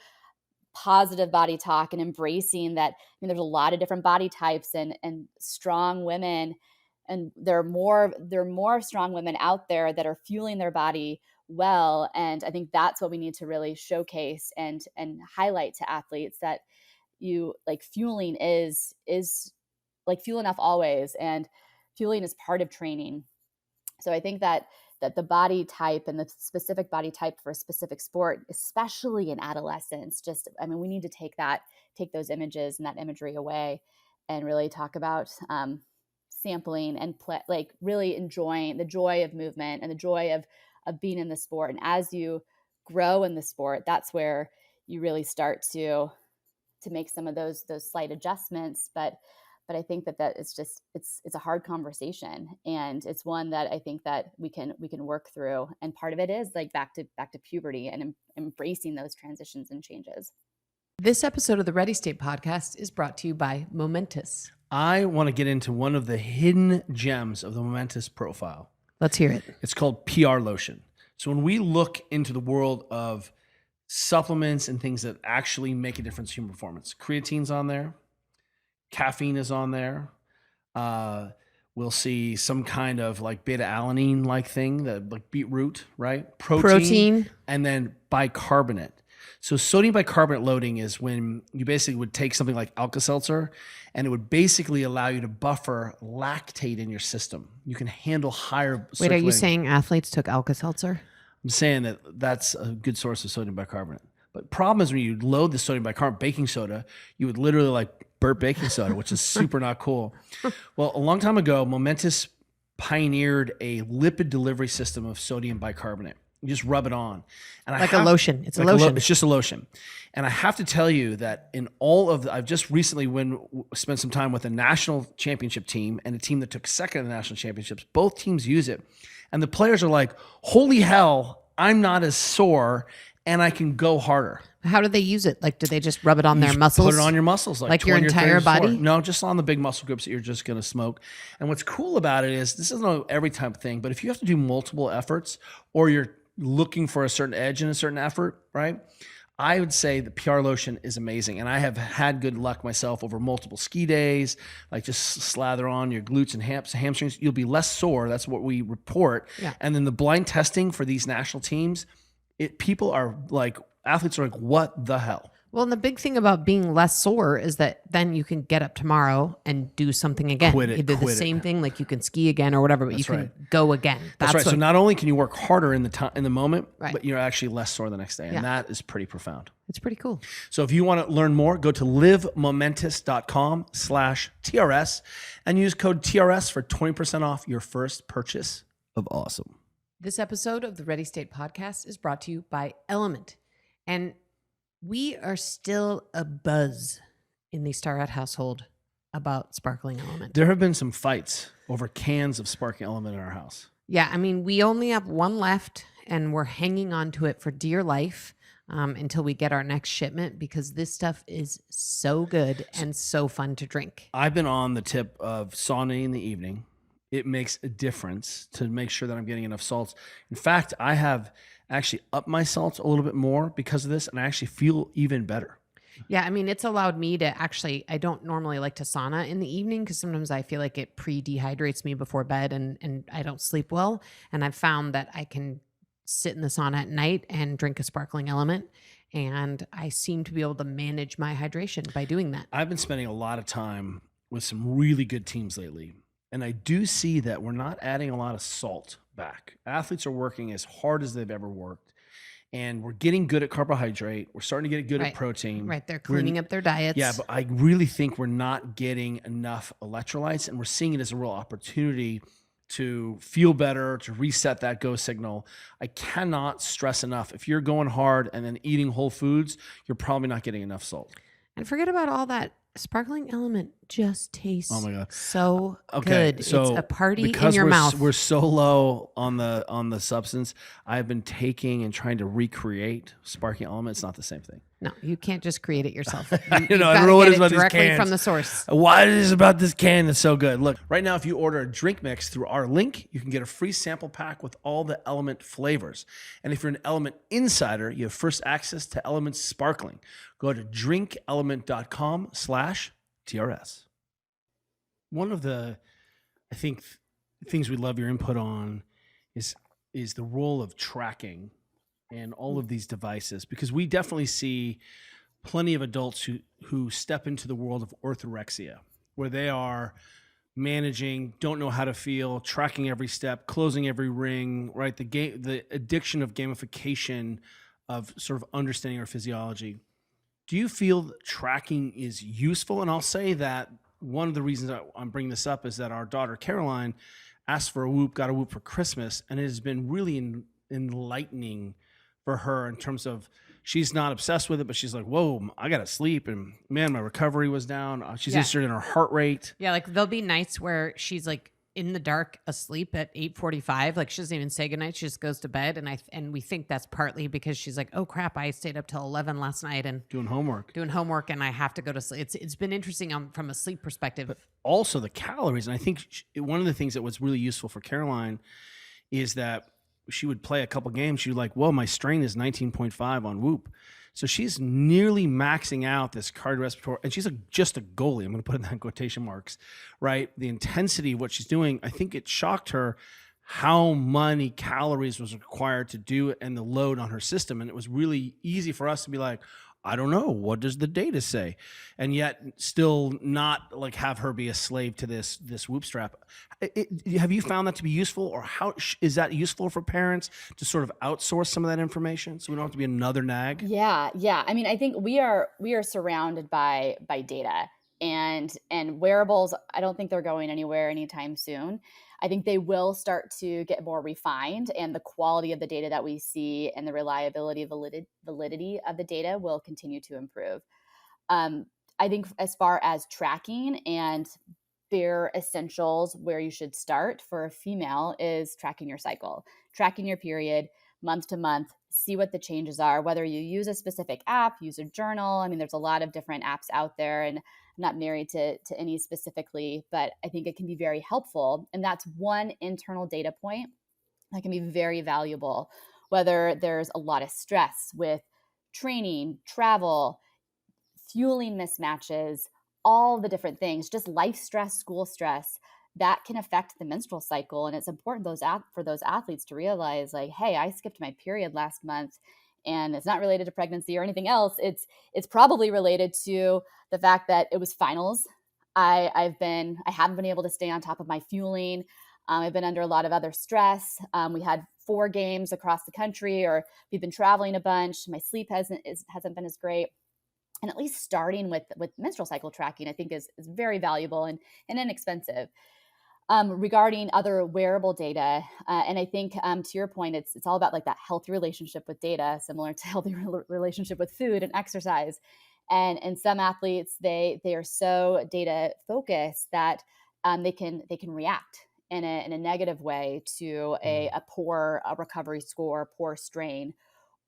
positive body talk, and embracing that. I mean, there's a lot of different body types and strong women, and there are more strong women out there that are fueling their body well. And I think that's what we need to really showcase and highlight to athletes, that fueling is like fuel enough always, and fueling is part of training. So I think that the body type and the specific body type for a specific sport, especially in adolescence, we need to take those images and that imagery away, and really talk about sampling and like really enjoying the joy of movement and the joy of being in the sport. And as you grow in the sport, that's where you really start to make some of those slight adjustments. But I think that it's just, it's a hard conversation, and it's one that I think that we can work through. And part of it is like back to puberty and embracing those transitions and changes. This episode of the Ready State podcast is brought to you by Momentous. I want to get into one of the hidden gems of the Momentous profile. Let's hear it. It's called PR lotion. So when we look into the world of supplements and things that actually make a difference in human performance, creatine's on there, caffeine is on there. We'll see some kind of like beta-alanine like thing, that like beetroot, right? Protein, and then bicarbonate. So sodium bicarbonate loading is when you basically would take something like Alka-Seltzer, and it would basically allow you to buffer lactate in your system. You can handle higher. Wait, are you saying athletes took Alka-Seltzer? I'm saying that that's a good source of sodium bicarbonate. But problem is when you load the sodium bicarbonate baking soda, you would literally like burp baking soda, which is super not cool. Well, a long time ago, Momentous pioneered a lipid delivery system of sodium bicarbonate. You just rub it on. And like a lotion. It's like a lotion. It's just a lotion. And I have to tell you that in all of I've just recently spent some time with a national championship team and a team that took second in the national championships. Both teams use it. And the players are like, holy hell, I'm not as sore and I can go harder. How do they use it? Like, do they just rub it on their muscles? Put it on your muscles. Like your entire body? No, just on the big muscle groups that you're just going to smoke. And what's cool about it is, this isn't every type of thing, but if you have to do multiple efforts or you're looking for a certain edge in a certain effort, right? I would say the PR lotion is amazing. And I have had good luck myself over multiple ski days, like just slather on your glutes and hamstrings. You'll be less sore. That's what we report. Yeah. And then the blind testing for these national teams, people are like, athletes are like, what the hell? Well, and the big thing about being less sore is that then you can get up tomorrow and do something again. You do the same thing, like you can ski again or whatever, but you can go again. That's right. So not only can you work harder in the moment, right, but you're actually less sore the next day. And that is pretty profound. It's pretty cool. So if you want to learn more, go to livemomentous.com/TRS and use code TRS for 20% off your first purchase of awesome. This episode of the Ready State podcast is brought to you by Element. And we are still abuzz in the Starrett household about Sparkling Element. There have been some fights over cans of Sparkling Element in our house. Yeah, I mean, we only have one left, and we're hanging on to it for dear life until we get our next shipment, because this stuff is so good and so fun to drink. I've been on the tip of sauning in the evening. It makes a difference to make sure that I'm getting enough salts. In fact, I have actually upped my salts a little bit more because of this, and I actually feel even better. Yeah, I mean, it's allowed me to actually, I don't normally like to sauna in the evening because sometimes I feel like it pre-dehydrates me before bed and I don't sleep well. And I've found that I can sit in the sauna at night and drink a Sparkling Element, and I seem to be able to manage my hydration by doing that. I've been spending a lot of time with some really good teams lately, and I do see that we're not adding a lot of salt back. Athletes are working as hard as they've ever worked, and we're getting good at carbohydrate. We're starting to get good at protein. Right, they're cleaning up their diets. Yeah, but I really think we're not getting enough electrolytes, and we're seeing it as a real opportunity to feel better, to reset that go signal. I cannot stress enough, if you're going hard and then eating whole foods, you're probably not getting enough salt. And forget about all that. Sparkling Element just tastes so okay, good. So it's a party in your mouth. We're so low on the substance. I've been taking and trying to recreate Sparkling Element. It's not the same thing. No, you can't just create it yourself. I don't know what it is about directly these cans. from the source. What is about this can that's so good? Look, right now, if you order a drink mix through our link, you can get a free sample pack with all the Element flavors. And if you're an Element insider, you have first access to Element Sparkling. Go to drinkelement.com/TRS. One of the, I think, things we love your input on is the role of tracking and all of these devices, because we definitely see plenty of adults who step into the world of orthorexia, where they are managing, don't know how to feel, tracking every step, closing every ring, right? The addiction of gamification of sort of understanding our physiology. Do you feel that tracking is useful? And I'll say that one of the reasons I'm bringing this up is that our daughter Caroline asked for a Whoop, got a Whoop for Christmas, and it has been really enlightening for her in terms of she's not obsessed with it, but she's like, whoa, I got to sleep. And man, my recovery was down. She's interested in her heart rate. Yeah, like there'll be nights where she's like in the dark asleep at 8:45. Like she doesn't even say goodnight. She just goes to bed. And we think that's partly because she's like, oh crap, I stayed up till 11 last night and doing homework and I have to go to sleep. It's been interesting from a sleep perspective. But also the calories. And I think one of the things that was really useful for Caroline is that she would play a couple games. She'd like, whoa, my strain is 19.5 on Whoop. So she's nearly maxing out this cardiorespiratory, and she's just a goalie. I'm going to put it in that quotation marks, right? The intensity of what she's doing, I think it shocked her how many calories was required to do it and the load on her system. And it was really easy for us to be like, I don't know, what does the data say? And yet still not like have her be a slave to this Whoop strap. Have you found that to be useful, or how is that useful for parents to sort of outsource some of that information so we don't have to be another nag? Yeah. I mean, I think we are surrounded by data, and wearables. I don't think they're going anywhere anytime soon. I think they will start to get more refined, and the quality of the data that we see and the reliability, validity of the data will continue to improve. I think as far as tracking and bare essentials, where you should start for a female is tracking your cycle, tracking your period month to month, see what the changes are, whether you use a specific app, use a journal. I mean, there's a lot of different apps out there, and I'm not married to any specifically, but I think it can be very helpful. And that's one internal data point that can be very valuable, whether there's a lot of stress with training, travel, fueling mismatches, all the different things, just life stress, school stress, that can affect the menstrual cycle. And it's important for those athletes to realize, like, hey, I skipped my period last month, and it's not related to pregnancy or anything else. It's probably related to the fact that it was finals. I haven't been able to stay on top of my fueling. I've been under a lot of other stress. We had 4 games across the country, or we've been traveling a bunch. My sleep hasn't been as great. And at least starting with menstrual cycle tracking, I think is very valuable and inexpensive. Regarding other wearable data, and I think to your point, it's all about like that healthy relationship with data, similar to healthy relationship with food and exercise. And some athletes, they are so data focused that they can react in a negative way to a poor recovery score, poor strain.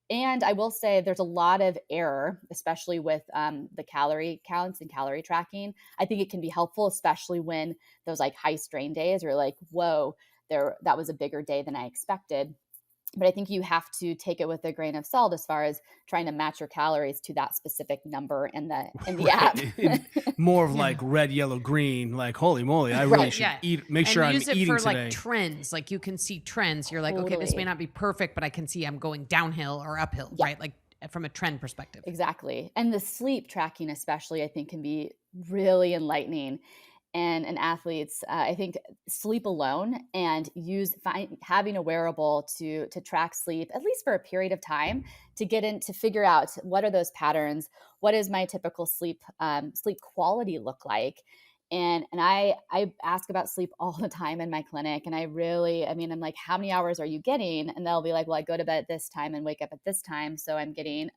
And I will say there's a lot of error, especially with the calorie counts and calorie tracking. I think it can be helpful, especially when those like high strain days are like, whoa, that was a bigger day than I expected. But I think you have to take it with a grain of salt as far as trying to match your calories to that specific number in the app. More of like red, yellow, green, like, holy moly, I really should eat, make sure I'm eating today. Use it for like trends. Like you can see trends. You're like, okay, this may not be perfect, but I can see I'm going downhill or uphill, right? Like from a trend perspective. Exactly. And the sleep tracking especially, I think, can be really enlightening. And athletes, I think sleep alone and having a wearable to track sleep, at least for a period of time, to figure out what are those patterns, what is my typical sleep quality look like. And I ask about sleep all the time in my clinic. And I'm like, how many hours are you getting? And they'll be like, well, I go to bed at this time and wake up at this time. So I'm getting,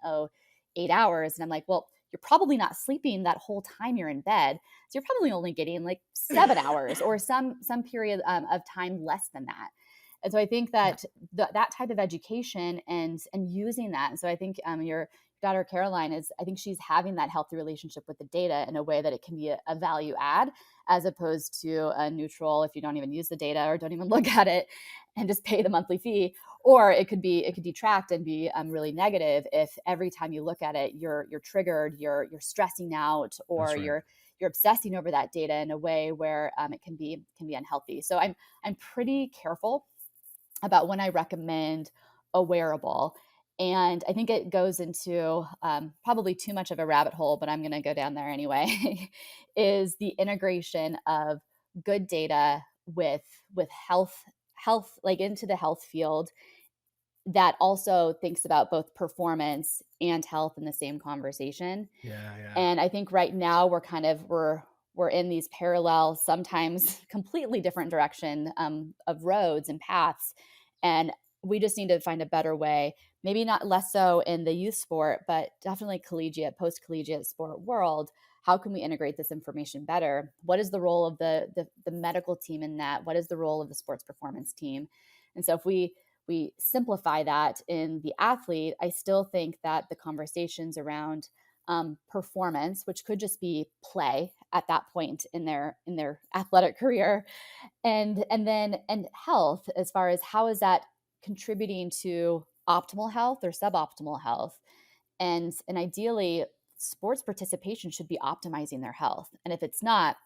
8 hours. And I'm like, well, you're probably not sleeping that whole time you're in bed. So you're probably only getting like 7 hours or some period of time less than that. And so I think that that type of education and using that. And so I think your daughter Caroline I think she's having that healthy relationship with the data in a way that it can be a value add, as opposed to a neutral if you don't even use the data or don't even look at it and just pay the monthly fee. Or it could detract and be really negative if every time you look at it, you're triggered, you're stressing out, or you're obsessing over that data in a way where it can be unhealthy. So I'm pretty careful about when I recommend a wearable. And I think it goes into probably too much of a rabbit hole, but I'm going to go down there anyway, is the integration of good data with health, like into the health field, that also thinks about both performance and health in the same conversation. Yeah. And I think right now we're we're in these parallel, sometimes completely different direction of roads and paths. And we just need to find a better way, maybe not less so in the youth sport, but definitely collegiate, post-collegiate sport world. How can we integrate this information better? What is the role of the medical team in that? What is the role of the sports performance team? And so if we simplify that in the athlete, I still think that the conversations around performance, which could just be play at that point in their athletic career, and health, as far as how is that contributing to optimal health or suboptimal health, and ideally sports participation should be optimizing their health. And if it's not,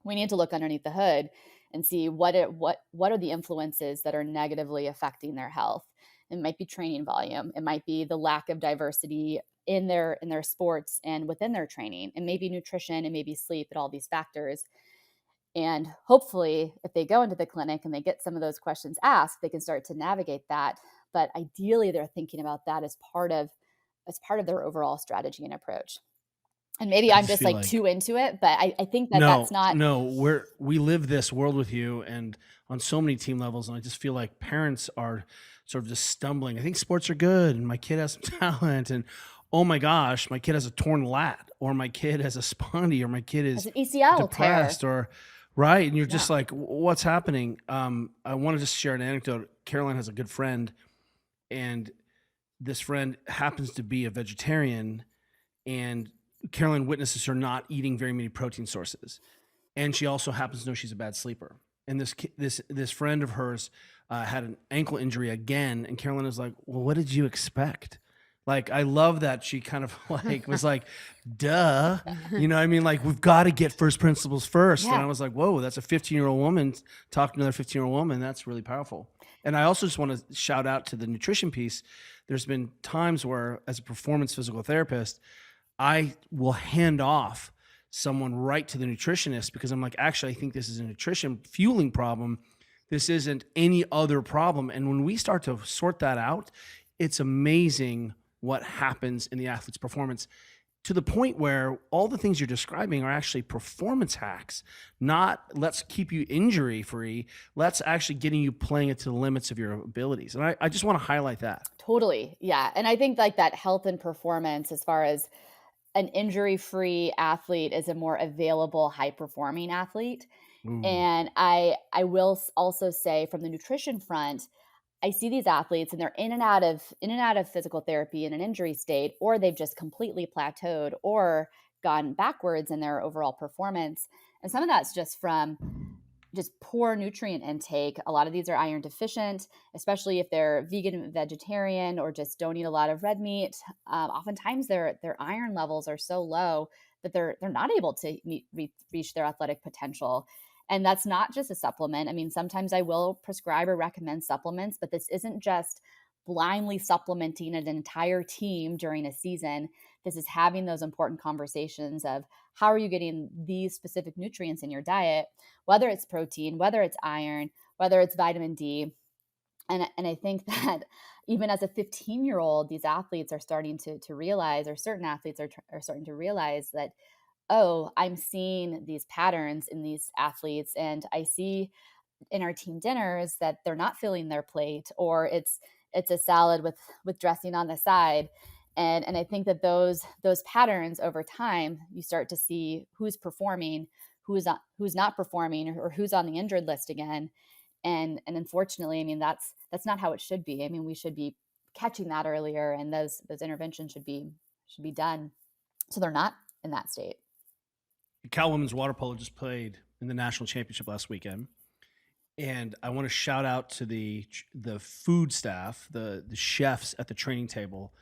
we need to look underneath the hood and see what are the influences that are negatively affecting their health. It might be training volume. It might be the lack of diversity in their sports and within their training. It may be nutrition, it may be sleep, and all these factors. And hopefully, if they go into the clinic and they get some of those questions asked, they can start to navigate that. But ideally, they're thinking about that as part of their overall strategy and approach. And maybe I'm just like too into it, but I think that's not. No, we live this world with you and on so many team levels. And I just feel like parents are sort of just stumbling. I think sports are good and my kid has some talent, and oh my gosh, my kid has a torn lat, or my kid has a spondy, or my kid is an ACL depressed tear. or right. And you're just like, what's happening? I want to just share an anecdote. Caroline has a good friend, and this friend happens to be a vegetarian, and Caroline witnesses her not eating very many protein sources. And she also happens to know she's a bad sleeper. And this friend of hers had an ankle injury again. And Caroline was like, well, what did you expect? Like, I love that she kind of like was like, duh, you know what I mean? Like, we've got to get first principles first. Yeah. And I was like, whoa, that's a 15-year-old woman talking to another 15-year-old woman. That's really powerful. And I also just want to shout out to the nutrition piece. There's been times where, as a performance physical therapist, I will hand off someone right to the nutritionist because I'm like, actually, I think this is a nutrition fueling problem. This isn't any other problem. And when we start to sort that out, it's amazing what happens in the athlete's performance, to the point where all the things you're describing are actually performance hacks, not let's keep you injury free. Let's actually getting you playing it to the limits of your abilities. And I just want to highlight that. Totally. Yeah. And I think like that health and performance, as far as an injury-free athlete is a more available, high-performing athlete. Ooh. And I will also say, from the nutrition front, I see these athletes and they're in and out of physical therapy in an injury state, or they've just completely plateaued or gone backwards in their overall performance. And some of that's just from just poor nutrient intake. A lot of these are iron deficient, especially if they're vegan and vegetarian or just don't eat a lot of red meat. Oftentimes their iron levels are so low that they're not able to reach their athletic potential. And that's not just a supplement. I mean, sometimes I will prescribe or recommend supplements, but this isn't just blindly supplementing an entire team during a season. This is having those important conversations of how are you getting these specific nutrients in your diet, whether it's protein, whether it's iron, whether it's vitamin D. And I think that even as a 15-year-old, these athletes are starting to realize, or certain athletes are starting to realize that, oh, I'm seeing these patterns in these athletes, and I see in our team dinners that they're not filling their plate, or it's a salad with dressing on the side. And I think that those patterns over time, you start to see who's performing, who's not performing, or who's on the injured list again. And unfortunately, I mean, that's not how it should be. I mean, we should be catching that earlier, and those interventions should be done so they're not in that state. Cal women's water polo just played in the national championship last weekend. And I want to shout out to the food staff, the chefs at the training table.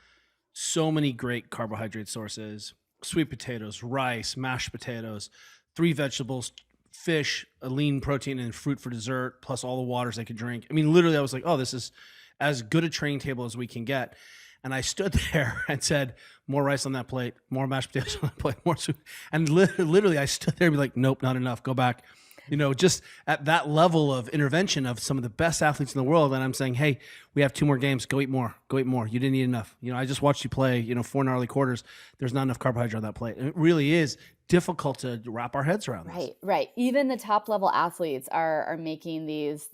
So many great carbohydrate sources: sweet potatoes, rice, mashed potatoes, 3 vegetables, fish, a lean protein, and fruit for dessert, plus all the waters they could drink. I mean, literally, I was like, oh, this is as good a training table as we can get. And I stood there and said, more rice on that plate, more mashed potatoes on that plate, more soup. And literally, I stood there and be like, nope, not enough. Go back. just at that level of intervention of some of the best athletes in the world. And I'm saying, hey, we have 2 more games. Go eat more. Go eat more. You didn't eat enough. I just watched you play, 4 gnarly quarters. There's not enough carbohydrate on that plate. And it really is difficult to wrap our heads around this. Right. Even the top level athletes are making these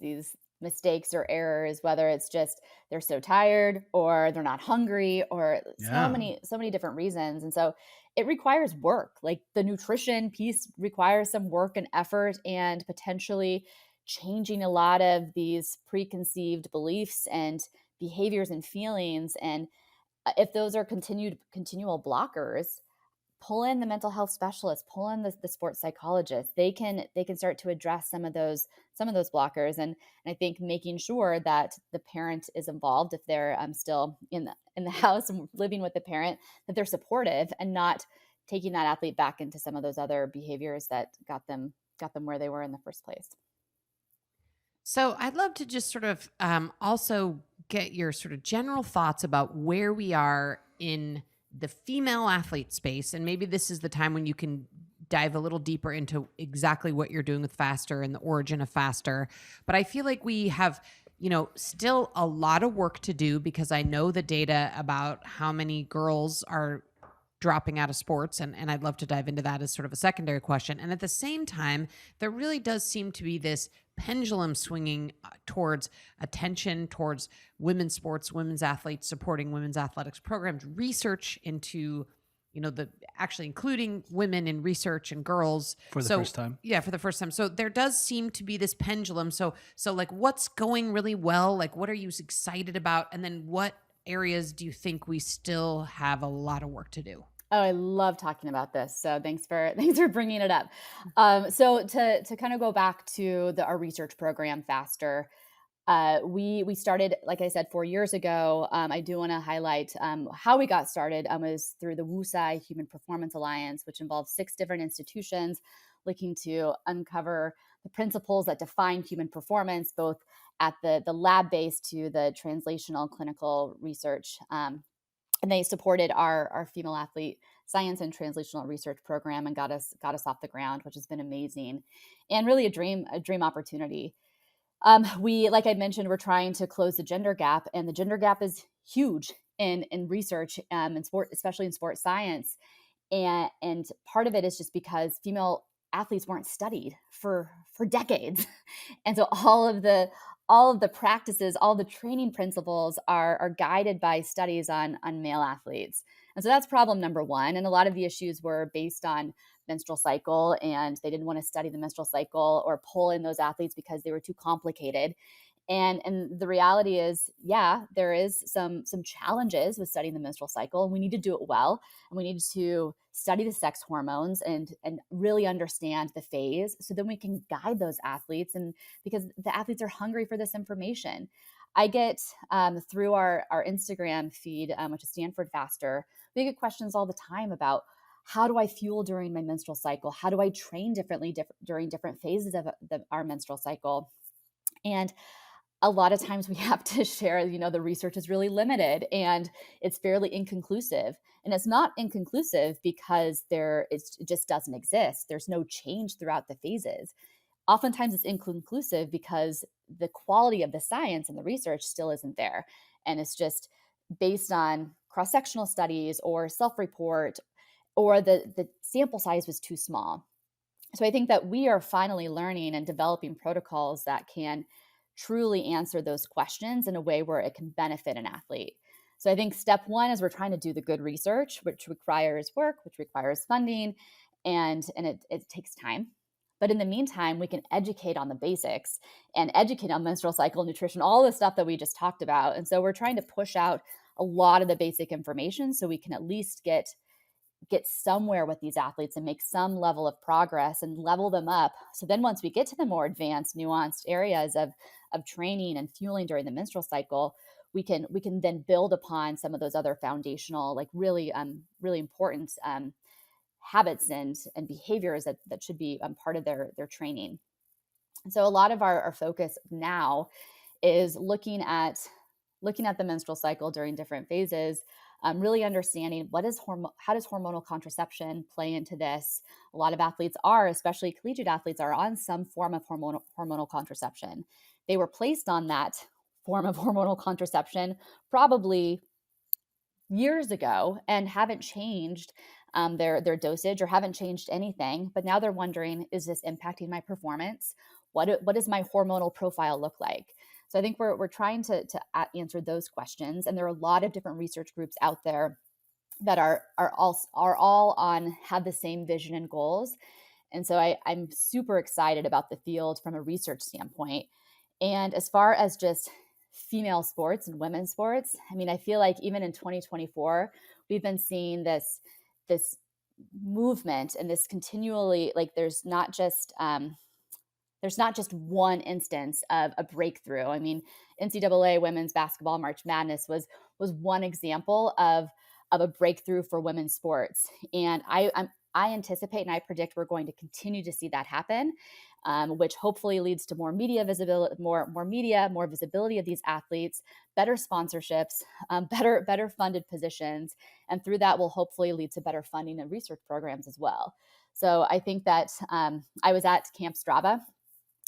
mistakes or errors, whether it's just they're so tired or they're not hungry or so many different reasons. And so it requires work. Like the nutrition piece requires some work and effort and potentially changing a lot of these preconceived beliefs and behaviors and feelings. And if those are continual blockers, pull in the mental health specialist, pull in the sports psychologist. They can start to address some of those blockers. And I think making sure that the parent is involved, if they're still in the house and living with the parent, that they're supportive and not taking that athlete back into some of those other behaviors that got them where they were in the first place. So I'd love to just sort of also get your sort of general thoughts about where we are in the female athlete space. And maybe this is the time when you can dive a little deeper into exactly what you're doing with FASTR and the origin of FASTR. But I feel like we have, still a lot of work to do, because I know the data about how many girls are dropping out of sports. And I'd love to dive into that as sort of a secondary question. And at the same time, there really does seem to be this pendulum swinging towards attention towards women's sports, women's athletes, supporting women's athletics programs, research into, the actually including women in research and girls for the first time. Yeah, for the first time. So there does seem to be this pendulum. So like, what's going really well? Like, what are you excited about? And then what areas do you think we still have a lot of work to do? Oh, I love talking about this. So thanks for bringing it up. So to kind of go back to our research program, FASTR, we started, like I said, 4 years ago. I do want to highlight how we got started was through the WUSI Human Performance Alliance, which involves 6 different institutions looking to uncover the principles that define human performance, both at the lab-based to the translational clinical research. And they supported our female athlete science and translational research program and got us off the ground, which has been amazing and really a dream opportunity. We, like I mentioned, we're trying to close the gender gap, and the gender gap is huge in research in sport, especially in sports science. And part of it is just because female athletes weren't studied for decades, and so all of the practices, all the training principles are guided by studies on male athletes. And so that's problem number one. And a lot of the issues were based on menstrual cycle, and they didn't want to study the menstrual cycle or pull in those athletes because they were too complicated. And the reality is, yeah, there is some challenges with studying the menstrual cycle, and we need to do it well. And we need to study the sex hormones and really understand the phase, so then we can guide those athletes. And because the athletes are hungry for this information. I get through our Instagram feed, which is Stanford FASTR, we get questions all the time about, how do I fuel during my menstrual cycle? How do I train differently during different phases of our menstrual cycle? And a lot of times we have to share, the research is really limited and it's fairly inconclusive. And it's not inconclusive because it just doesn't exist. There's no change throughout the phases. Oftentimes it's inconclusive because the quality of the science and the research still isn't there. And it's just based on cross-sectional studies or self-report, or the sample size was too small. So I think that we are finally learning and developing protocols that can truly answer those questions in a way where it can benefit an athlete. So I think step one is we're trying to do the good research, which requires work, which requires funding, and it takes time. But in the meantime, we can educate on the basics and educate on menstrual cycle, nutrition, all the stuff that we just talked about. And so we're trying to push out a lot of the basic information so we can at least get somewhere with these athletes and make some level of progress and level them up. So then once we get to the more advanced, nuanced areas of training and fueling during the menstrual cycle, we can then build upon some of those other foundational, like really important habits and behaviors that should be part of their training. And so a lot of our focus now is looking at the menstrual cycle during different phases, really understanding how does hormonal contraception play into this. A lot of athletes are, especially collegiate athletes, are on some form of hormonal contraception. They were placed on that form of hormonal contraception probably years ago and haven't changed their dosage or haven't changed anything. But now they're wondering, is this impacting my performance? What does my hormonal profile look like? So I think we're trying to answer those questions. And there are a lot of different research groups out there that are all have the same vision and goals. And so I'm super excited about the field from a research standpoint. And as far as just female sports and women's sports, I mean, I feel like even in 2024, we've been seeing this movement and this continually, like there's not just one instance of a breakthrough. I mean, NCAA women's basketball March Madness was one example of a breakthrough for women's sports. And I anticipate and I predict we're going to continue to see that happen, which hopefully leads to more media visibility, more visibility of these athletes, better sponsorships, better funded positions, and through that will hopefully lead to better funding and research programs as well. So I think that I was at Camp Strava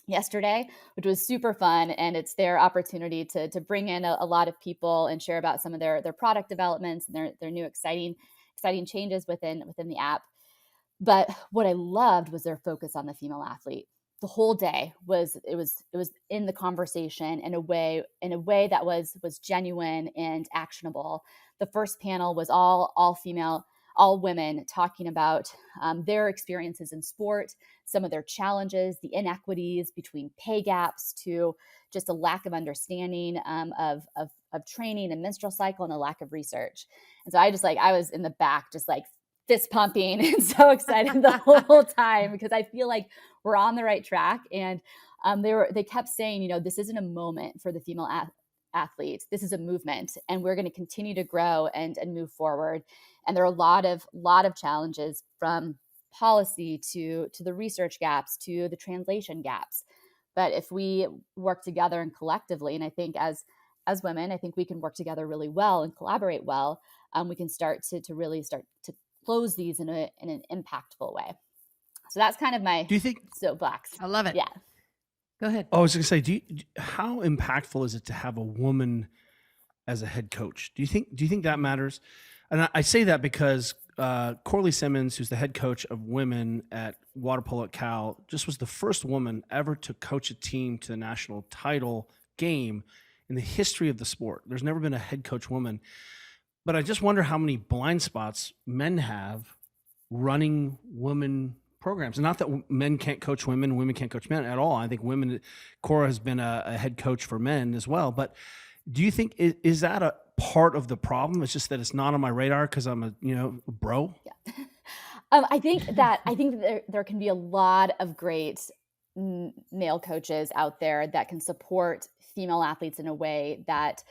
yesterday, which was super fun. And it's their opportunity to bring in a lot of people and share about some of their product developments and their new exciting changes within the app. But what I loved was their focus on the female athlete. The whole day was in the conversation in a way that was genuine and actionable. The first panel was all female, all women talking about their experiences in sport, some of their challenges, the inequities between pay gaps to just a lack of understanding of training and menstrual cycle and a lack of research. And so I was in the back just like fist pumping and so excited the whole time because I feel like we're on the right track. And they kept saying, this isn't a moment for the female athletes. This is a movement, and we're going to continue to grow and move forward. And there are a lot of challenges, from policy to the research gaps to the translation gaps. But if we work together and collectively, and I think as women, I think we can work together really well and collaborate well. We can start to really start to close these in an impactful way. So that's kind of my soapbox. I love it. Yeah. Go ahead. I was going to say, how impactful is it to have a woman as a head coach? Do you think that matters? And I say that because Corley Simmons, who's the head coach of women at water polo at Cal, just was the first woman ever to coach a team to the national title game in the history of the sport. There's never been a head coach woman. But I just wonder how many blind spots men have running women programs. And not that men can't coach women, women can't coach men at all. I think Cora has been a head coach for men as well. But do you think, is that a part of the problem? It's just that it's not on my radar because I'm a bro? Yeah. I think that there can be a lot of great male coaches out there that can support female athletes in a way that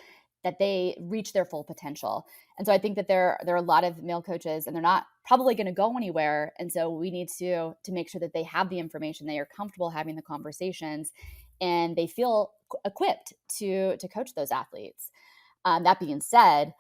they reach their full potential. And so I think that there are a lot of male coaches, and they're not probably going to go anywhere. And so we need to make sure that they have the information, they are comfortable having the conversations, and they feel equipped to coach those athletes. That being said,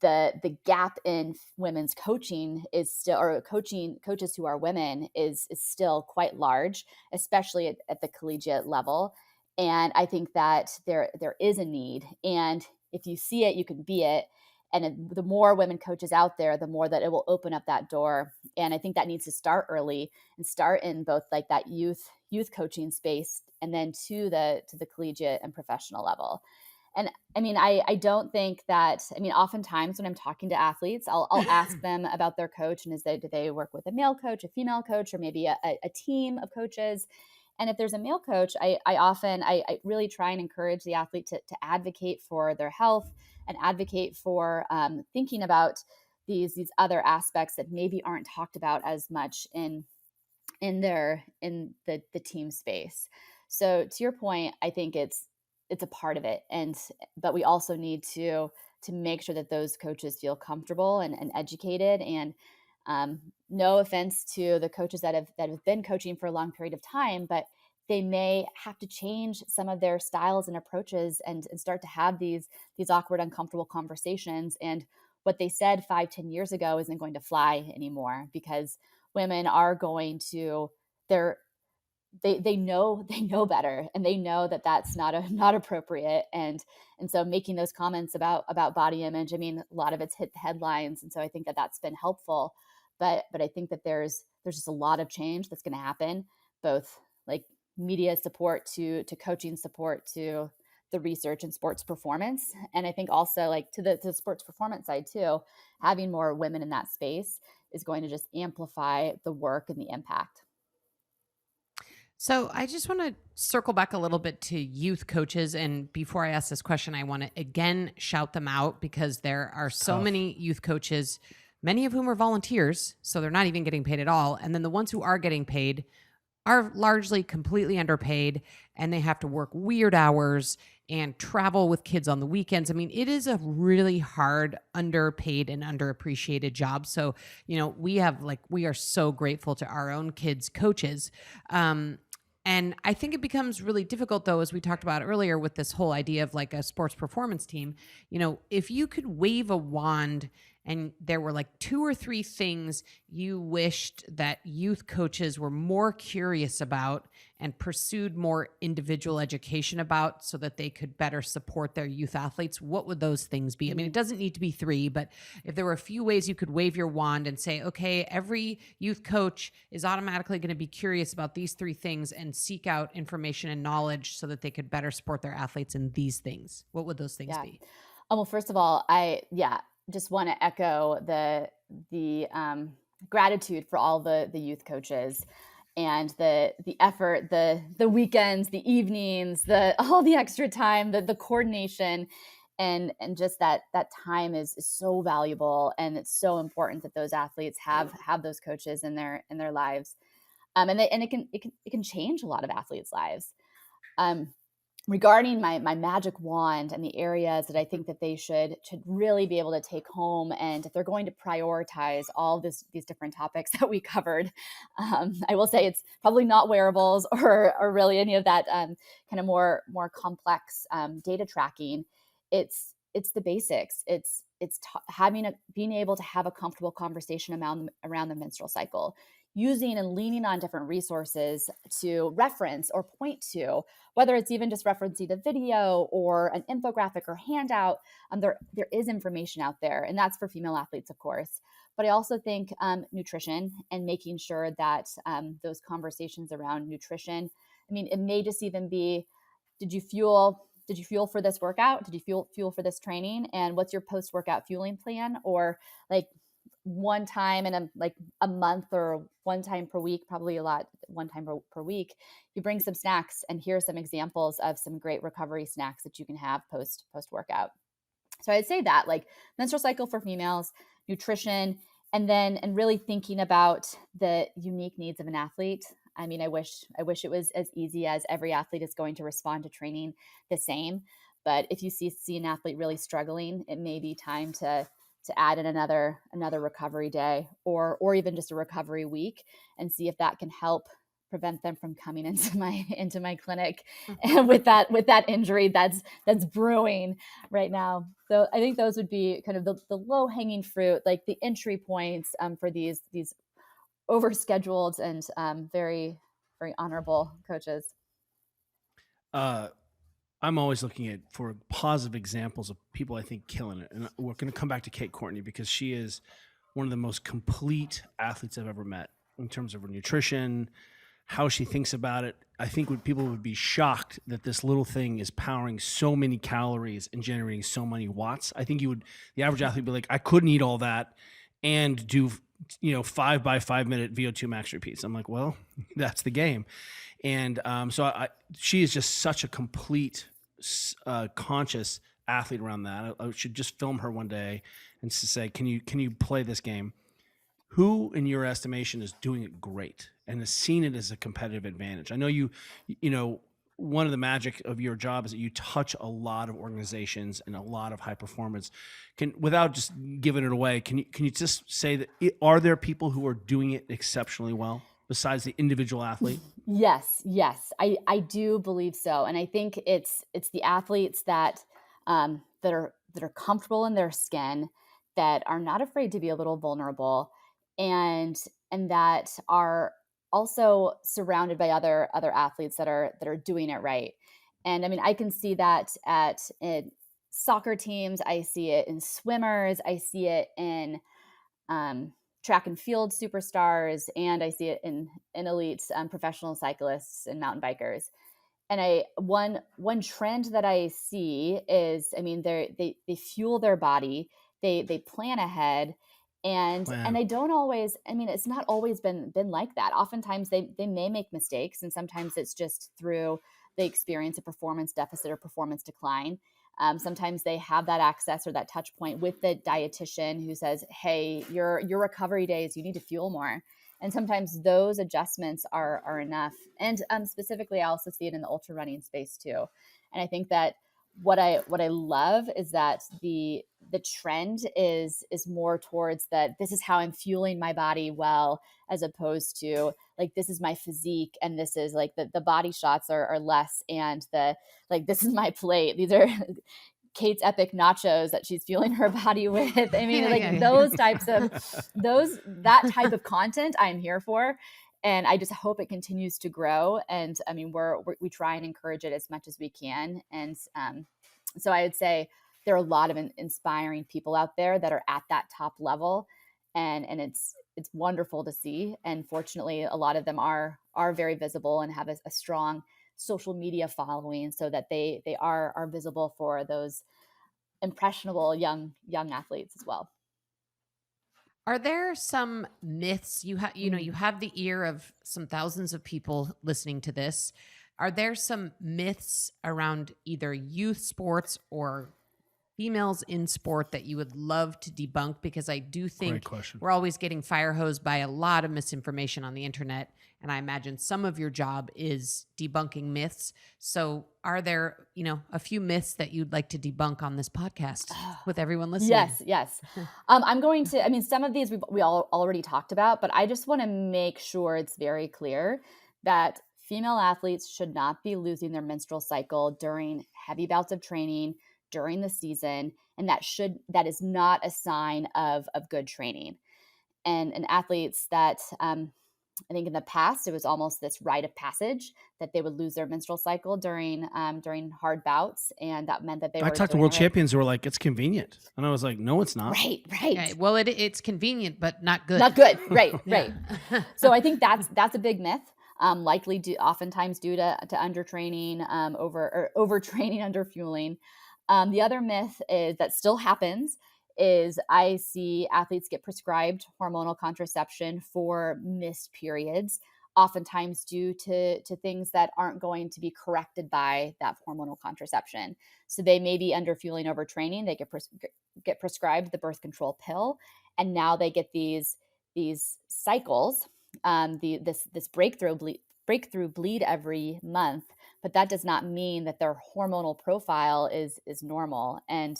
the gap in women's coaching is still, or coaches who are women is still quite large, especially at the collegiate level. And I think that there is a need, and if you see it, you can be it. And the more women coaches out there, the more that it will open up that door. And I think that needs to start early and start in both like that youth coaching space, and then to the collegiate and professional level. And I mean, I don't think that, oftentimes when I'm talking to athletes, I'll ask them about their coach, and do they work with a male coach, a female coach, or maybe a team of coaches? And if there's a male coach, I really try and encourage the athlete to advocate for their health and advocate for thinking about these other aspects that maybe aren't talked about as much in the team space. So to your point, I think it's a part of it, but we also need to make sure that those coaches feel comfortable and educated. And no offense to the coaches that have been coaching for a long period of time, but they may have to change some of their styles and approaches and start to have these awkward, uncomfortable conversations. And what they said 5-10 years ago isn't going to fly anymore, because women are going to, they know better, and they know that that's not appropriate. And so making those comments about body image, I mean, a lot of it's hit the headlines. And so I think that that's been helpful, but I think that there's just a lot of change that's going to happen, both like media support to coaching support to the research and sports performance. And I think also like to the sports performance side too, having more women in that space is going to just amplify the work and the impact. So I just want to circle back a little bit to youth coaches. And before I ask this question, I want to again shout them out, because there are so many youth coaches, many of whom are volunteers, so they're not even getting paid at all. And then the ones who are getting paid are largely completely underpaid, and they have to work weird hours and travel with kids on the weekends. I mean, it is a really hard, underpaid and underappreciated job. So, we are so grateful to our own kids' coaches. And I think it becomes really difficult, though, as we talked about earlier, with this whole idea of like a sports performance team. If you could wave a wand and there were like 2 or 3 things you wished that youth coaches were more curious about and pursued more individual education about so that they could better support their youth athletes, what would those things be? I mean, it doesn't need to be 3, but if there were a few ways you could wave your wand and say, okay, every youth coach is automatically going to be curious about these 3 things and seek out information and knowledge so that they could better support their athletes in these things, what would those things be? Well, first of all, I just want to echo the gratitude for all the youth coaches and the effort, the weekends, the evenings, all the extra time, the coordination, and just that time is so valuable, and it's so important that those athletes have those coaches in their lives, and it can change a lot of athletes' lives. Regarding my magic wand and the areas that I think that they should really be able to take home, and if they're going to prioritize all these different topics that we covered, I will say it's probably not wearables or really any of that kind of more complex data tracking. It's the basics. It's being able to have a comfortable conversation around the menstrual cycle, using and leaning on different resources to reference or point to, whether it's even just referencing the video or an infographic or handout. There is information out there, and that's for female athletes, of course. But I also think nutrition, and making sure that those conversations around nutrition, I mean, it may just even be, did you fuel for this workout? Did you fuel for this training? And what's your post-workout fueling plan? Or like one time in a month, or one time per week, probably a lot, one time per week, you bring some snacks, and here's some examples of some great recovery snacks that you can have post workout. So I'd say that, like, menstrual cycle for females, nutrition, and really thinking about the unique needs of an athlete. I mean, I wish it was as easy as every athlete is going to respond to training the same. But if you see an athlete really struggling, it may be time to add in another recovery day, or even just a recovery week, and see if that can help prevent them from coming into my clinic and with that injury that's brewing right now. So I think those would be kind of the low hanging fruit, like the entry points for these overscheduled and very, very honorable coaches. I'm always looking for positive examples of people I think killing it. And we're going to come back to Kate Courtney, because she is one of the most complete athletes I've ever met in terms of her nutrition, how she thinks about it. I think people would be shocked that this little thing is powering so many calories and generating so many watts. I think the average athlete would be like, I couldn't eat all that and do 5 by 5 minute VO2 max repeats. I'm like, well, that's the game. And she is just such a complete, conscious athlete around that. I should just film her one day and say, can you play this game? Who, in your estimation, is doing it great and has seen it as a competitive advantage? I know you one of the magic of your job is that you touch a lot of organizations and a lot of high performance. Without just giving it away, can you just say that are there people who are doing it exceptionally well besides the individual athlete? Yes, I do believe so, and I think it's the athletes that are comfortable in their skin, that are not afraid to be a little vulnerable, and that are also surrounded by other athletes that are doing it right. And I mean, I can see that in soccer teams, I see it in swimmers, I see it in track and field superstars, and I see it in elite professional cyclists and mountain bikers. And one trend that I see is, I mean, they fuel their body, they plan ahead, and they don't always, I mean, it's not always been like that. Oftentimes they may make mistakes, and sometimes it's just through they experience a performance deficit or performance decline. Sometimes they have that access or that touch point with the dietitian who says, hey, your recovery days, you need to fuel more. And sometimes those adjustments are enough. And specifically, I also see it in the ultra running space too. And I think that what I love is that the trend is more towards that this is how I'm fueling my body well, as opposed to like, this is my physique, and this is like the body shots are less, and the like, this is my plate. These are Kate's epic nachos that she's fueling her body with. I mean, those types of that type of content I'm here for. And I just hope it continues to grow. And I mean, we try and encourage it as much as we can. And so I would say there are a lot of inspiring people out there that are at that top level. And it's wonderful to see. And fortunately, a lot of them are very visible and have a strong social media following, so that they are visible for those impressionable young athletes as well. Are there some myths you have the ear of some thousands of people listening to this? Are there some myths around either youth sports or females in sport that you would love to debunk? Because I do think we're always getting fire hosed by a lot of misinformation on the internet. And I imagine some of your job is debunking myths. So are there, a few myths that you'd like to debunk on this podcast with everyone listening? Yes. I'm going to, I mean, some of these we all already talked about, but I just want to make sure it's very clear that female athletes should not be losing their menstrual cycle during heavy bouts of training, during the season, and that is not a sign of good training. And athletes that I think in the past it was almost this rite of passage that they would lose their menstrual cycle during hard bouts, and that meant that I talked to world champions who were like, it's convenient, and I was like, no, it's not. Right. Okay, well, it's convenient, but not good. Not good. Right. So I think that's a big myth. Likely oftentimes due to undertraining, overtraining, underfueling. The other myth is that still happens is I see athletes get prescribed hormonal contraception for missed periods, oftentimes due to things that aren't going to be corrected by that hormonal contraception. So they may be underfueling, overtraining. They get prescribed the birth control pill, and now they get these cycles, this breakthrough bleed every month. But that does not mean that their hormonal profile is normal. And